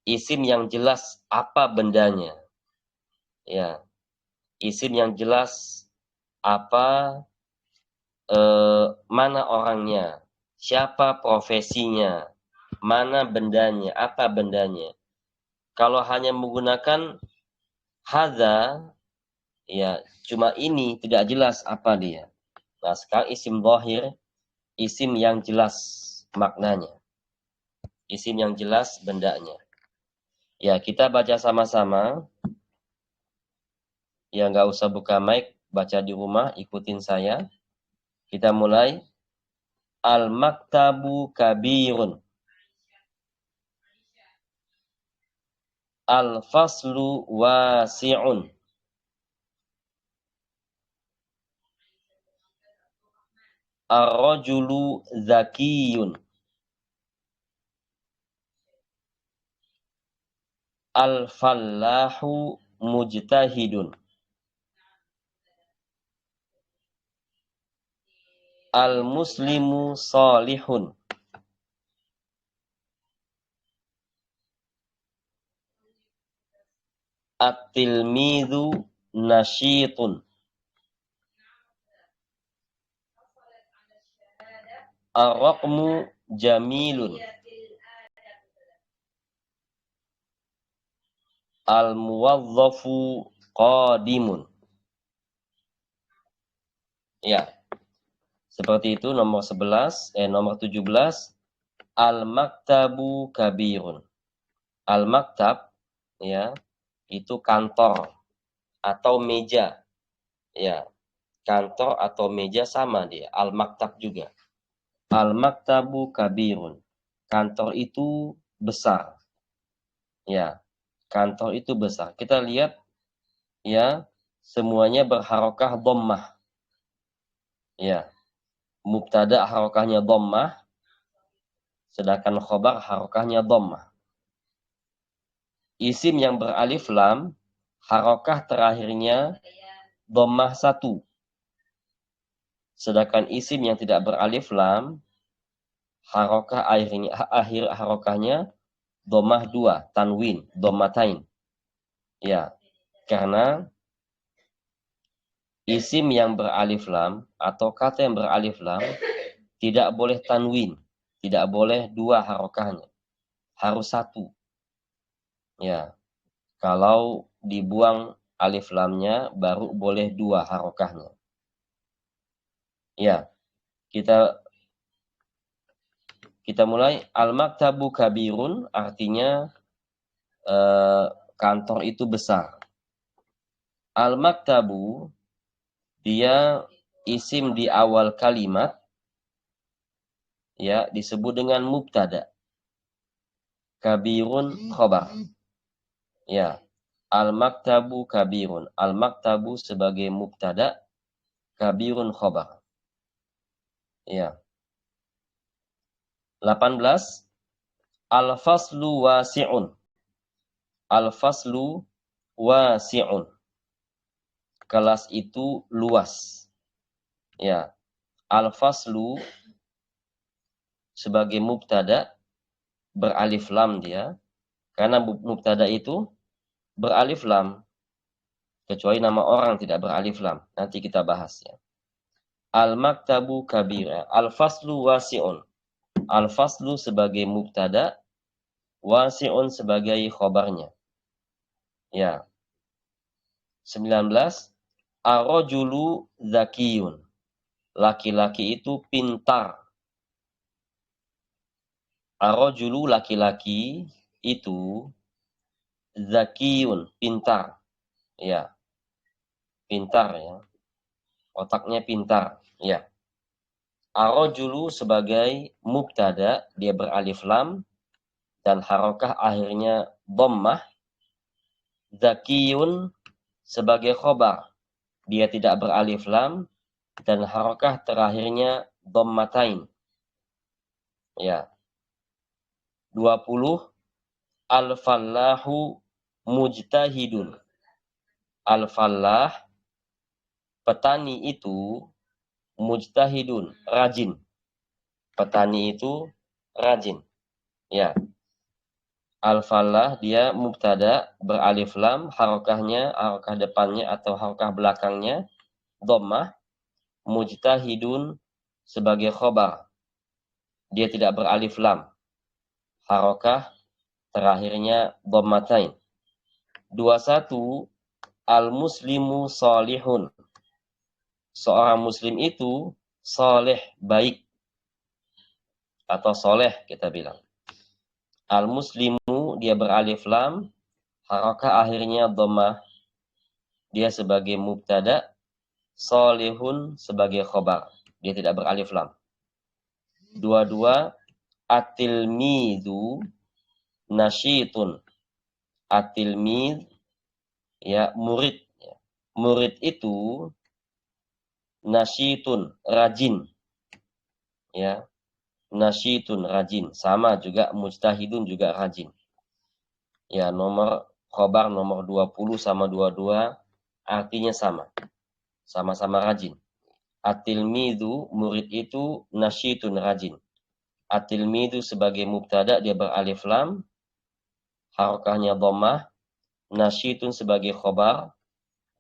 Isim yang jelas apa bendanya. Ya. Isim yang jelas apa mana orangnya, siapa profesinya, mana bendanya, apa bendanya. Kalau hanya menggunakan Hadza, ya, cuma ini tidak jelas apa dia. Nah, sekarang isim dhahir, isim yang jelas maknanya. Isim yang jelas bendanya. Ya, kita baca sama-sama. Ya, nggak usah buka mic, baca di rumah, ikutin saya. Kita mulai. Al-maktabu kabirun. Al-faslu wasi'un. Ar-rajulu zakiyun. Al-fallahu mujtahidun. Al-muslimu salihun. At-tilmidhu nasyitun. Ar-raqmu jamilun. Al-muwadzafu qadimun. Ya, seperti itu nomor 17. Al-maktabu kabirun. Al-maktab, ya, itu kantor atau meja. Ya, kantor atau meja sama dia. Al-maktab juga. Al-maktabu kabirun. Kantor itu besar. Ya, kantor itu besar. Kita lihat, ya, semuanya berharokah dhammah. Ya, mubtada harokahnya dhammah, sedangkan khobar harokahnya dhammah. Isim yang beralif lam, harokah terakhirnya dhammah 1. Sedangkan isim yang tidak beralif lam, harokah akhir harokahnya dhammah 2, tanwin, dhammatain. Ya, karena isim yang beralif lam atau kata yang beralif lam tidak boleh tanwin, tidak boleh 2 harokahnya, harus 1. Ya, kalau dibuang alif lamnya baru boleh 2 harokahnya. Ya, kita mulai. Al-maktabu kabirun artinya kantor itu besar. Al-maktabu dia isim di awal kalimat, ya, disebut dengan mubtada. Kabirun khobar. Ya, al-maktabu kabirun. Al-maktabu sebagai mubtada, kabirun khobar. Ya. 18. Al-faslu wasi'un. Al-faslu wasi'un. Kelas itu luas. Ya. Al-faslu sebagai mubtada beralif lam dia. Karena mubtada itu beralif lam. Kecuali nama orang tidak beralif lam. Nanti kita bahas, ya. Al-maktabu kabira. Al-faslu wasi'un. Al-faslu sebagai mubtada, wasi'un sebagai khobarnya. Ya. 19. Ar-rajulu zakiyun. Laki-laki itu pintar. Ar-rajulu laki-laki itu zakiyun, pintar. Ya. Pintar, ya. Otaknya pintar, ya. Ar-rajulu sebagai mubtada, dia beralif lam dan harokah akhirnya dhammah. Zakiyun sebagai khobar, dia tidak beralif lam dan harokah terakhirnya dhammatain. Ya. 20. Al-fallahu mujtahidun. Al-fallah, petani itu, mujtahidun, rajin. Petani itu rajin. Ya. Al-fallah dia mubtada beralif lam, harokahnya, harokah depannya atau harokah belakangnya dhammah. Mujtahidun sebagai khobar, dia tidak beralif lam, harokah terakhirnya dhammatain. 21. al-muslimu salihun. Seorang muslim itu soleh, baik. Atau soleh kita bilang. Al-muslimu, dia beralif lam, harakah akhirnya dhammah. Dia sebagai mubtada, solihun sebagai khobar. Dia tidak beralif lam. Dua-dua, at-tilmidhu nasyitun. At-tilmidh, ya, murid. Murid itu nasyitun, rajin. Ya, nasyitun, rajin. Sama juga mujtahidun juga rajin. Ya, nomor khobar nomor 20 sama 22 artinya sama. Sama-sama rajin. At-tilmidhu, murid itu nasyitun, rajin. At-tilmidhu sebagai mubtada, dia beralif lam, harakahnya dhammah. Nasyitun sebagai khobar,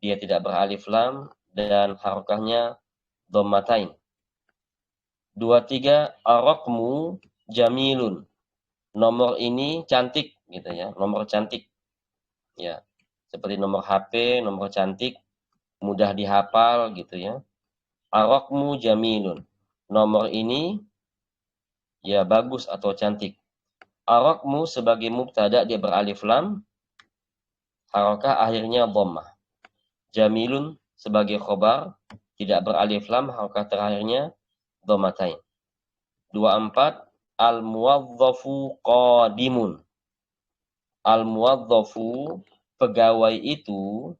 dia tidak beralif lam dan harakahnya dhammatain. 23, ar-raqmu jamilun. Nomor ini cantik gitu ya, nomor cantik. Ya. Seperti nomor HP, nomor cantik, mudah dihafal gitu ya. Ar-raqmu jamilun. Nomor ini ya bagus atau cantik. Ar-raqmu sebagai mubtada, dia beralif lam, harakah akhirnya dhammah. Jamilun sebagai khobar, tidak beralif lam, harakah terakhirnya dhammatain. 24, al-muwadzafu qadimun. Al-muwadzafu, pegawai itu,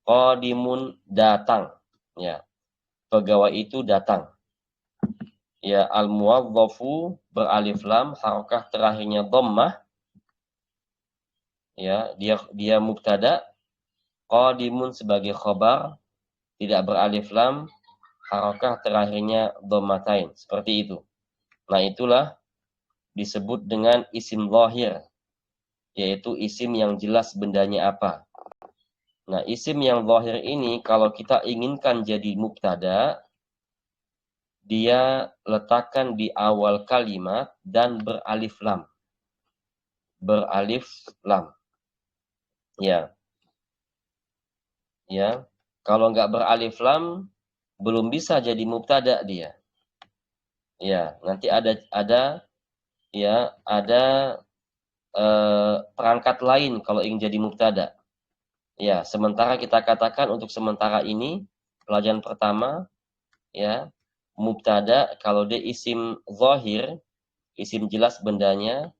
qadimun, datang. Ya, pegawai itu datang. Ya, al-muwadzafu beralif lam, harakah terakhirnya dhammah. Ya, dia mubtada, qadimun sebagai khobar, tidak beralif lam, harakah terakhirnya dhammatain. Seperti itu. Nah, itulah disebut dengan isim zahir, yaitu isim yang jelas bendanya apa. Nah, isim yang zahir ini kalau kita inginkan jadi mubtada, dia letakkan di awal kalimat dan beralif lam. Beralif lam. Ya. Ya. Kalau nggak beralif lam, belum bisa jadi mubtada dia. Ya, nanti ada perangkat lain kalau ingin jadi mubtada. Ya, sementara kita katakan untuk sementara ini pelajaran pertama, ya, mubtada kalau dia isim zahir, isim jelas bendanya,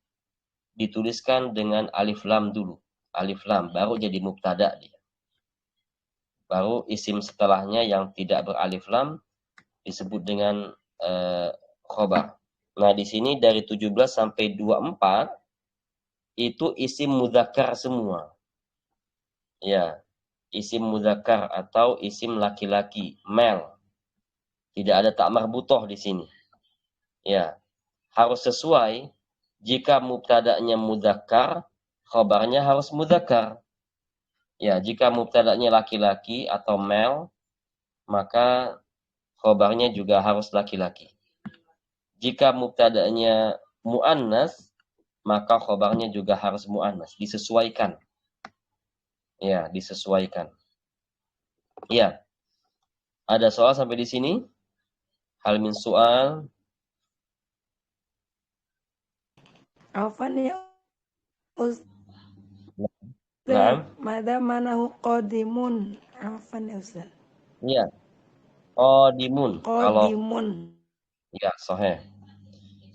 dituliskan dengan alif lam dulu. Alif lam baru jadi mubtada dia. Baru isim setelahnya yang tidak beralif lam disebut dengan khobar. Nah, di sini dari 17 sampai 24 itu isim mudzakkar semua. Ya, isim mudzakkar atau isim laki-laki, male. Tidak ada tak marbutoh di sini. Ya, harus sesuai. Jika mubtada'nya mudzakkar, khabarnya harus mudzakkar. Ya, jika mubtada'nya laki-laki atau male, maka khabarnya juga harus laki-laki. Jika mubtada'nya muannas, maka khabarnya juga harus muannas, disesuaikan. Ya, disesuaikan. Ya. Ada soal sampai di sini? Hal min soal? Afan ya Ustaz. Naam. Mada manahu qadimun. Afan ya Ustaz. Ya. Qadimun. Kalau Qadimun. ya, sahih.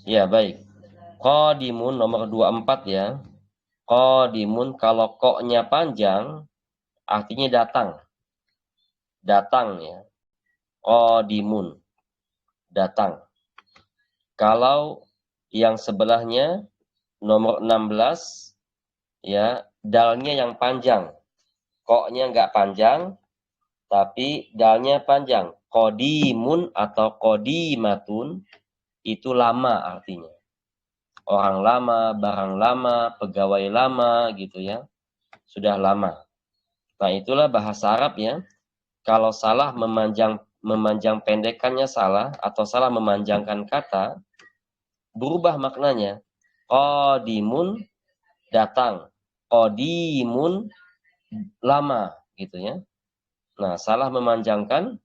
Ya, baik. Qadimun nomor 24 ya. Qadimun kalau koknya panjang artinya datang. Datang ya. Qadimun. Datang. Kalau yang sebelahnya nomor 16 ya, dalnya yang panjang. Koknya enggak panjang tapi dalnya panjang. Qadimun atau qadimatun itu lama artinya. Orang lama, barang lama, pegawai lama gitu ya. Sudah lama. Nah, itulah bahasa Arab ya. Kalau salah memanjang pendekannya salah atau salah memanjangkan kata, berubah maknanya. Qadimun datang. Qadimun lama gitu ya. Nah, salah memanjangkan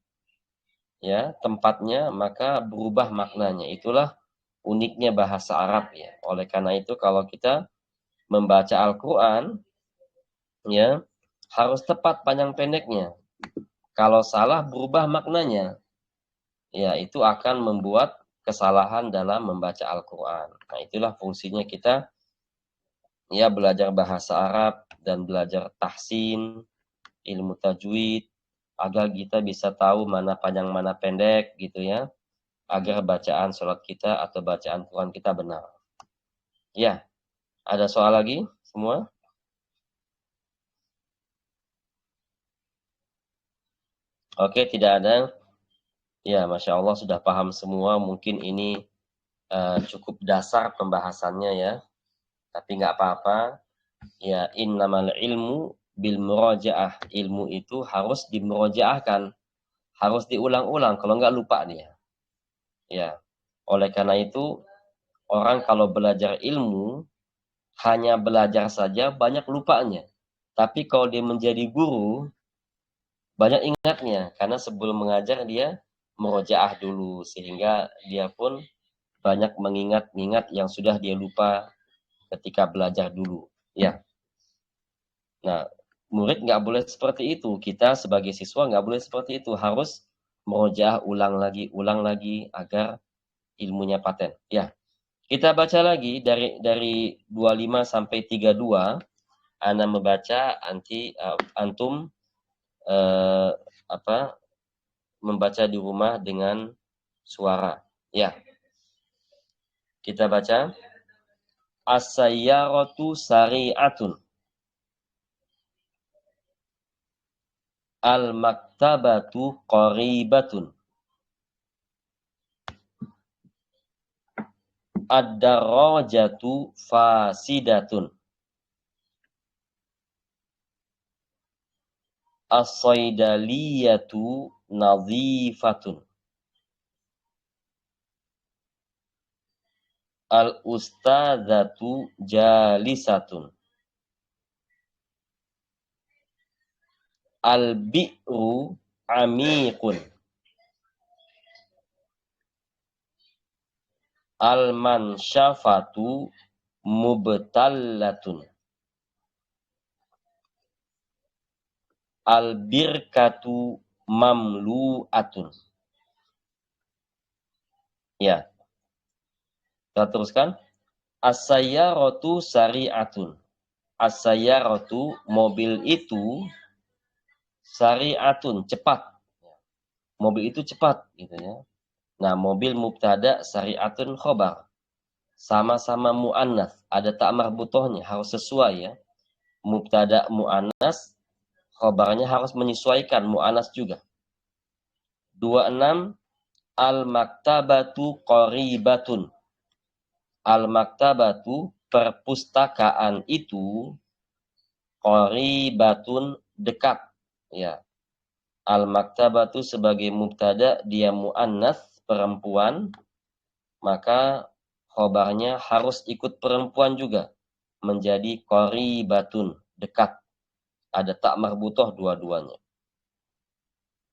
ya tempatnya maka berubah maknanya. Itulah uniknya bahasa Arab ya. Oleh karena itu kalau kita membaca Al-Qur'an ya harus tepat panjang pendeknya. Kalau salah berubah maknanya. Ya, itu akan membuat kesalahan dalam membaca Al-Qur'an. Nah, itulah fungsinya kita ya belajar bahasa Arab dan belajar tahsin, ilmu tajwid agar kita bisa tahu mana panjang mana pendek gitu ya, agar bacaan sholat kita atau bacaan Quran kita benar. Ya, ada soal lagi semua? Oke, tidak ada. Ya, Masya Allah sudah paham semua. Mungkin ini cukup dasar pembahasannya ya, tapi nggak apa-apa. Ya, innamal ilmu bil murojaah. Ilmu itu harus dimurojaahkan, harus diulang-ulang, kalau nggak lupa dia. Ya, oleh karena itu orang kalau belajar ilmu hanya belajar saja banyak lupanya. Tapi kalau dia menjadi guru banyak ingatnya karena sebelum mengajar dia murojaah dulu sehingga dia pun banyak mengingat-ingat yang sudah dia lupa ketika belajar dulu. Ya. Nah, murid nggak boleh seperti itu. Kita sebagai siswa nggak boleh seperti itu. Harus murojaah ulang lagi agar ilmunya paten. Ya. Kita baca lagi dari 25 sampai 32. Ana membaca antum membaca di rumah dengan suara. Ya. Kita baca as-sayyaratu sari'atun. Al-maktabatu qaribatun. Ad-darajatu fasidatun. As-saydaliyatu nadhifatun. Al-ustadzatu jalisatun. Al-bi'ru amikun. Al-mansyafatu mubtallatun. Al-birkatu mamlu'atun. Ya. Kita teruskan. As-sayyaratu sari'atun. As-sayyaratu, mobil itu, sari'atun, cepat. Mobil itu cepat gitu ya. Nah, mobil mubtada, sari'atun khobar. Sama-sama mu'annas, ada tak marbutohnya, harus sesuai ya. Mubtada mu'annas, khobarnya harus menyesuaikan mu'annas juga. 26, al-maktabatu qaribatun. Al-maktabatu, perpustakaan itu, qaribatun, dekat. Ya. Al-maktabatu sebagai mubtada, dia mu'annas, perempuan, maka khobarnya harus ikut perempuan juga. Menjadi qaribatun, dekat. Ada tak marbutoh dua-duanya.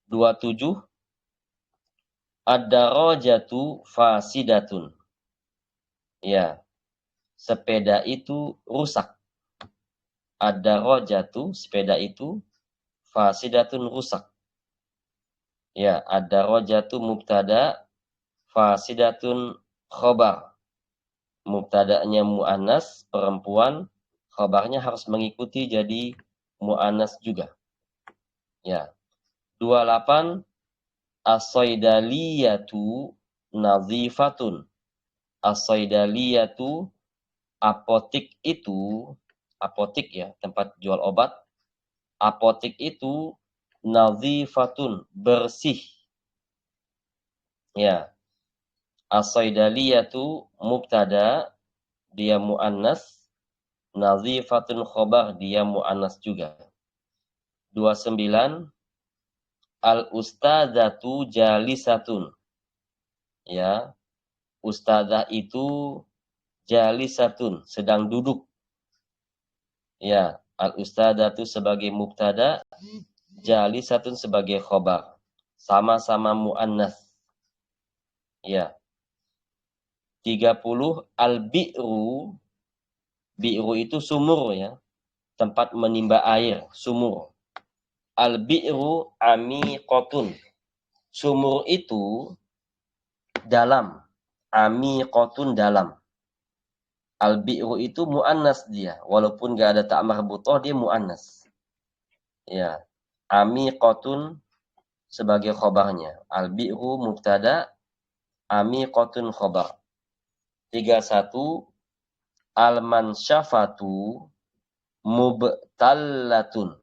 27, ad-darajatu fasidatun. Ya, sepeda itu rusak. Ad-darajatu, sepeda itu, fasidatun, rusak. Ya, ad-darajatu mubtada, fasidatun khobar. Mubtada'nya mu'annas, perempuan, khobarnya harus mengikuti jadi mu'annas juga. Ya. 28, as-saydaliyatu nadhifatun. As-saydaliyatu, apotik itu, apotik ya, tempat jual obat. Apotik itu nadhifatun, bersih. Ya. As-saydaliyatu mubtada, dia mu'annas. Nadhifatun khobar, dia mu'annas juga. 29, al-ustadzatu jalisatun. Ya, ustadzah itu jalisatun, sedang duduk. Ya, Al-ustadzatu sebagai mubtada, jalisatun sebagai khobar. Sama-sama mu'annas. Ya. 30 al-bi'ru. Bi'ru itu sumur ya. Tempat menimba air, sumur. Al-bi'ru amiqatun. Sumur itu dalam. Amiqatun dalam. Al-bi'ru itu mu'annas dia. Walaupun gak ada tak marbutoh, dia mu'annas. Ya. Amiqatun sebagai khobarnya. Al-bi'ru mubtada, amiqatun khobar. 31 al-mansyafatu mubtallatun.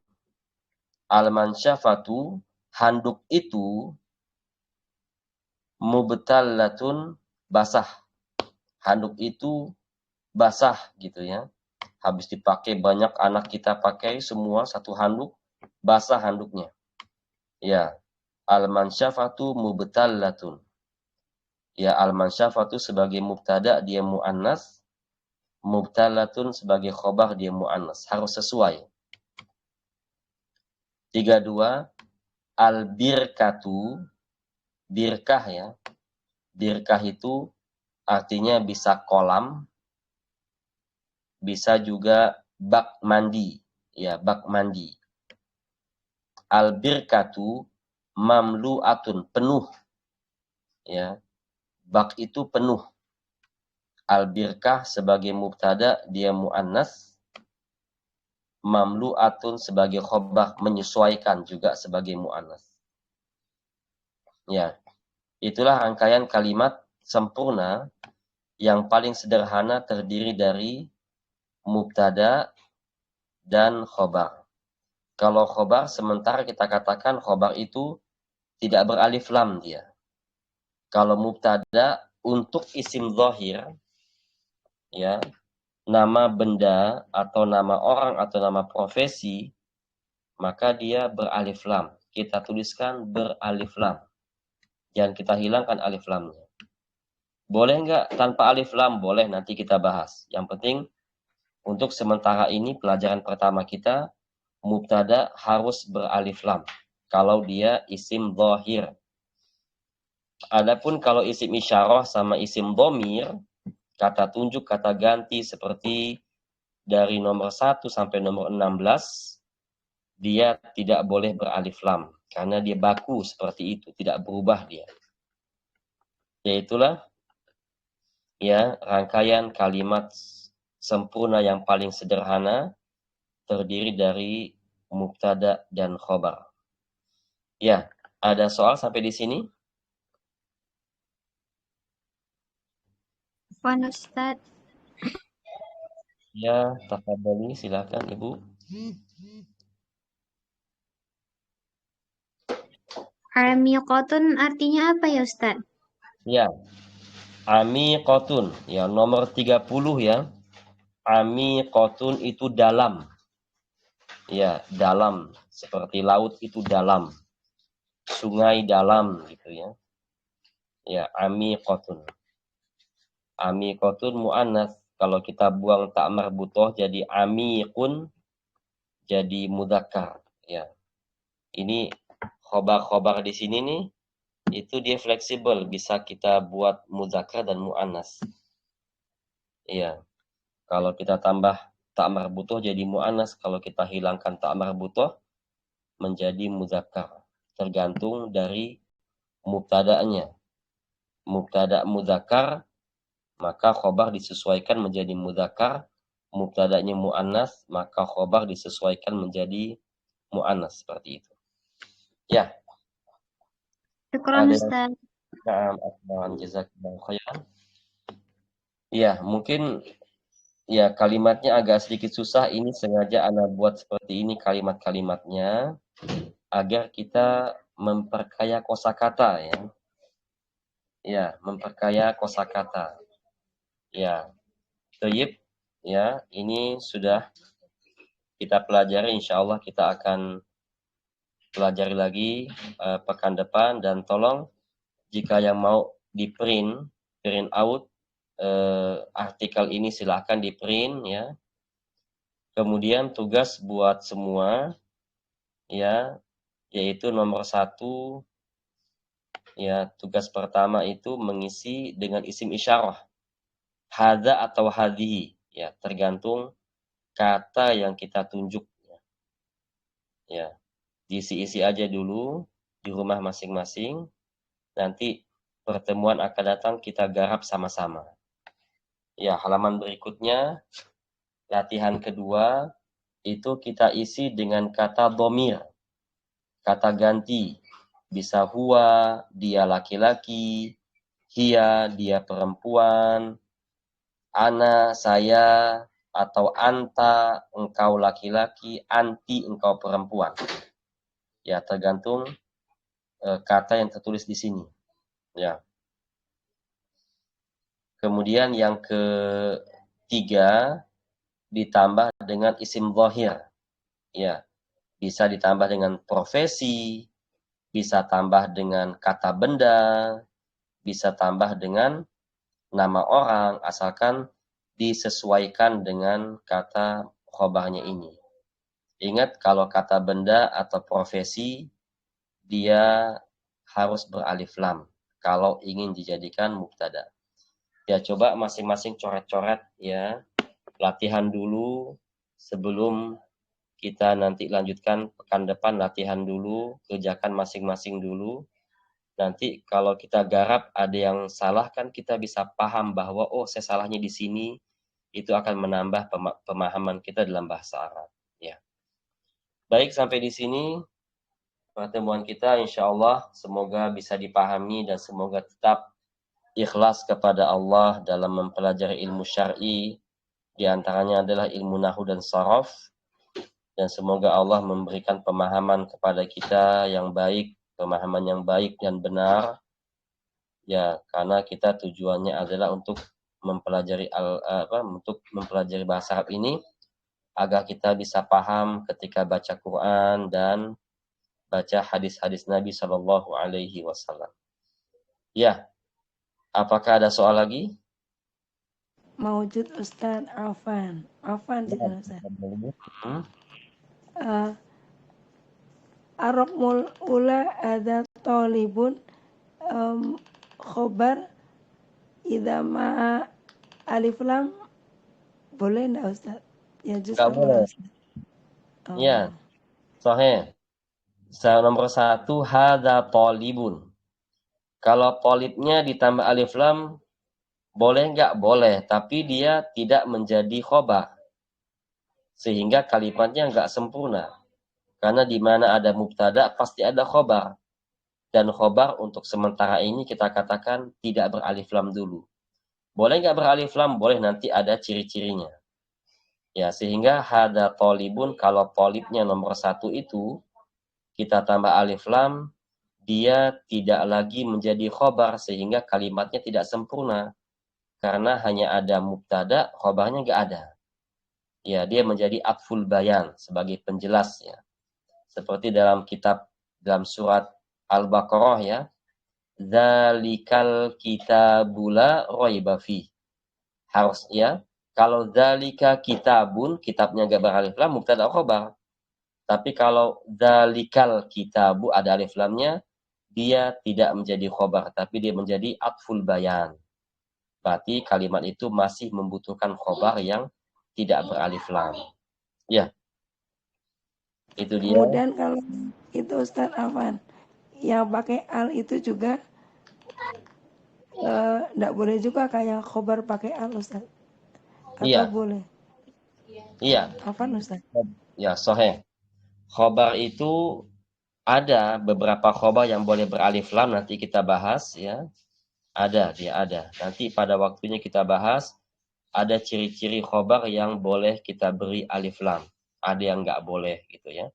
Al-mansyafatu handuk itu mubtallatun basah. Handuk itu basah gitu ya. Habis dipakai banyak anak kita pakai semua satu handuk, basah handuknya. Ya. Al-mansyafatu mubtallatun. Ya, al-mansyafatu sebagai mubtada dia muannas, mubtalatun sebagai khobar dia muannas, harus sesuai. 32 al-birkatu, birkah ya. Birkah itu artinya bisa kolam, bisa juga bak mandi, ya, bak mandi. Al-birkatu mamlu'atun, penuh. Ya. Bak itu penuh. Al-birkah sebagai mubtada dia muannas, mamlu'atun sebagai khobar menyesuaikan juga sebagai muannas. Ya. Itulah rangkaian kalimat sempurna yang paling sederhana terdiri dari mubtada dan khobar. Kalau khobar sementara kita katakan khobar itu tidak beralif lam dia. Kalau mubtada untuk isim zahir, ya, nama benda atau nama orang atau nama profesi, maka dia beralif lam. Kita tuliskan beralif lam. Jangan kita hilangkan alif lamnya. Boleh nggak tanpa alif lam? Boleh, nanti kita bahas. Yang penting untuk sementara ini pelajaran pertama kita, mubtada harus beralif lam. Kalau dia isim zahir. Adapun kalau isim isyarah sama isim dhamir, kata tunjuk, kata ganti seperti dari nomor 1 sampai nomor 16, dia tidak boleh beralif lam. Karena dia baku seperti itu, tidak berubah dia. Yaitulah ya rangkaian kalimat sempurna yang paling sederhana, terdiri dari mubtada dan khobar. Ya, ada soal sampai di sini? Afwan Ustaz. Ya, tafadhali, silakan Ibu. Amiqatun artinya apa ya Ustaz? Ya, amiqatun, ya nomor 30 ya. Amiqatun itu dalam. Ya, dalam, seperti laut itu dalam. Sungai dalam gitu ya. Ya, amiqatun. Amiqatun muannas. Kalau kita buang tak marbutoh jadi amiqun, jadi mudzakkar ya. Ini khobar-khobar di sini nih, itu dia fleksibel, bisa kita buat mudzakkar dan muannas. Iya. Kalau kita tambah tak marbutoh jadi muannas, kalau kita hilangkan tak marbutoh menjadi mudzakkar. Tergantung dari mubtada'nya. Mubtada' mudzakkar, maka khobar disesuaikan menjadi mudzakkar. Mubtada'nya muannas, maka khobar disesuaikan menjadi muannas, seperti itu. Ya. Syukran Ada Ustaz. yang jazakallahu khairan. Ya, mungkin ya kalimatnya agak sedikit susah, ini sengaja Ana buat seperti ini kalimat-kalimatnya agar kita memperkaya kosakata ya. Ya, memperkaya kosakata. Ya. Thayyib, ya, ini sudah kita pelajari, insyaallah kita akan pelajari lagi pekan depan, dan tolong jika yang mau di print out artikel ini silahkan di print ya. Kemudian tugas buat semua, ya, yaitu nomor 1, ya, tugas pertama itu mengisi dengan isim isyarah. Hadza atau hadhihi, ya, tergantung kata yang kita tunjuk. Ya, diisi-isi aja dulu di rumah masing-masing. Nanti pertemuan akan datang kita garap sama-sama. Ya, halaman berikutnya, latihan kedua, itu kita isi dengan kata dhamir, kata ganti. Bisa huwa, dia laki-laki, hiya, dia perempuan, ana, saya, atau anta, engkau laki-laki, anti, engkau perempuan. Ya, tergantung kata yang tertulis di sini. Ya. Kemudian yang ketiga ditambah dengan isim zahir. Ya, bisa ditambah dengan profesi, bisa tambah dengan kata benda, bisa tambah dengan nama orang, asalkan disesuaikan dengan kata khobarnya ini. Ingat, kalau kata benda atau profesi, dia harus beralif lam kalau ingin dijadikan mubtada. Ya, coba masing-masing coret-coret ya. Latihan dulu sebelum kita nanti lanjutkan pekan depan, latihan dulu, kerjakan masing-masing dulu. Nanti kalau kita garap ada yang salah kan kita bisa paham bahwa oh saya salahnya di sini, itu akan menambah pemahaman kita dalam bahasa Arab. Ya. Baik, sampai di sini pertemuan kita, insya Allah semoga bisa dipahami dan semoga tetap ikhlas kepada Allah dalam mempelajari ilmu syar'i, di antaranya adalah ilmu nahwu dan saraf, dan semoga Allah memberikan pemahaman kepada kita yang baik, pemahaman yang baik dan benar, ya, karena kita tujuannya adalah untuk mempelajari bahasa Arab ini agar kita bisa paham ketika baca Quran dan baca hadis-hadis Nabi Shallallahu Alaihi Wasallam. Ya, apakah ada soal lagi? Mawjud Ustaz Afan. Afan tidak Ustaz. Arokmul ula ada tolibun khobar idama alif lam boleh enggak Ustaz? Ya Nggak justru boleh. Ustaz. Oh. Ya, sahih. Nomor 1, hadza talibun. Kalau tolibnya ditambah alif lam, boleh nggak? Boleh, tapi dia tidak menjadi khobar. Sehingga kalimatnya nggak sempurna. Karena di mana ada mubtada, pasti ada khobar. Dan khobar untuk sementara ini kita katakan tidak beralif lam dulu. Boleh nggak beralif lam? Boleh, nanti ada ciri-cirinya. Ya, sehingga hadza talibun, kalau tolibnya nomor 1 itu, kita tambah alif lam, dia tidak lagi menjadi khobar sehingga kalimatnya tidak sempurna karena hanya ada mubtada, khobarnya nggak ada. Ya, dia menjadi atful bayan sebagai penjelas ya. Seperti dalam surat Al-Baqarah ya. Dzalikal kitabula raiba fi. Harus ya. Kalau dzalika kitabun, kitabnya nggak beralif lam, mubtada khobar. Tapi kalau dzalikal kitabu ada alif lamnya, dia tidak menjadi khobar, tapi dia menjadi atful bayan. Berarti kalimat itu masih membutuhkan khobar yang tidak beralif lam. Ya, itu dia. Kemudian kalau itu Ustaz Afan, yang pakai al itu juga enggak boleh juga kayak khobar pakai al Ustaz. Atau Iya. boleh? Iya. Afan Ustaz. Ya, sahih. Khobar itu ada beberapa khobar yang boleh beralif lam, nanti kita bahas ya. Dia ada. Nanti pada waktunya kita bahas, ada ciri-ciri khobar yang boleh kita beri alif lam. Ada yang nggak boleh gitu ya.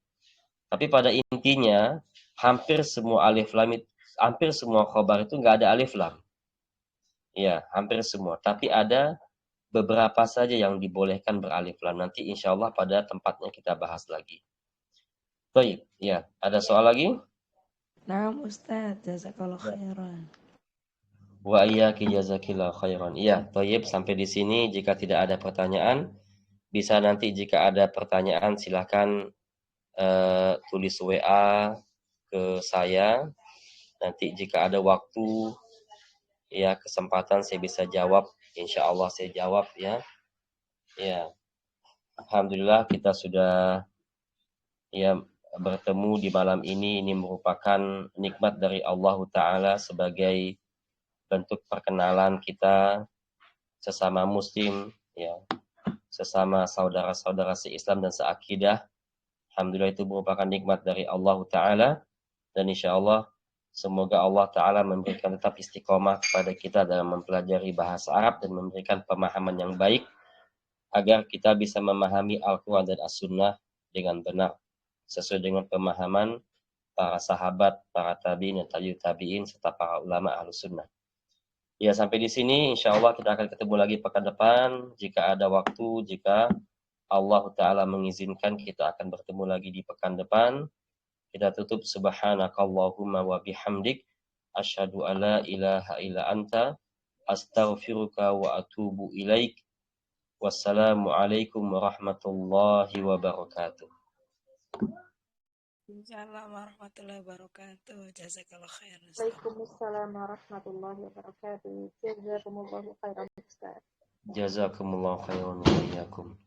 Tapi pada intinya, hampir semua khobar itu nggak ada alif lam. Ya, hampir semua. Tapi ada beberapa saja yang dibolehkan beralif lam. Nanti insya Allah pada tempatnya kita bahas lagi. Baik, ya. Ada soal lagi? Naam Ustaz, jazakallahu khairan. Wa iyyaki jazakillahu khairan. Iya, baik. Sampai di sini jika tidak ada pertanyaan, bisa nanti jika ada pertanyaan silahkan tulis WA ke saya. Nanti jika ada waktu, ya kesempatan saya bisa jawab. Insya Allah saya jawab ya. Ya, alhamdulillah kita sudah ya bertemu di malam ini. Ini merupakan nikmat dari Allah Ta'ala sebagai bentuk perkenalan kita sesama muslim, ya, sesama saudara-saudara se-Islam dan se-akidah. Alhamdulillah itu merupakan nikmat dari Allah Ta'ala, dan insya Allah semoga Allah Ta'ala memberikan tetap istiqomah kepada kita dalam mempelajari bahasa Arab dan memberikan pemahaman yang baik agar kita bisa memahami Al-Quran dan As-Sunnah dengan benar sesuai dengan pemahaman para sahabat, para tabi'in dan tabi'ut tabi'in serta para ulama Ahlus Sunnah. Ya, sampai di sini insya Allah kita akan ketemu lagi pekan depan jika ada waktu, jika Allah Ta'ala mengizinkan kita akan bertemu lagi di pekan depan. Kita tutup subhanakallahumma wa bihamdik asyhadu alla ilaha illa anta astaghfiruka wa atubu ilaik. Wassalamualaikum warahmatullahi wabarakatuh. Waalaikumsalam warahmatullahi wabarakatuh. Jazakallah khair. Waalaikumsalam warahmatullahi wabarakatuh. Jazakumullahu khairan Ustaz. Jazakumullahu khairan wa iyyakum.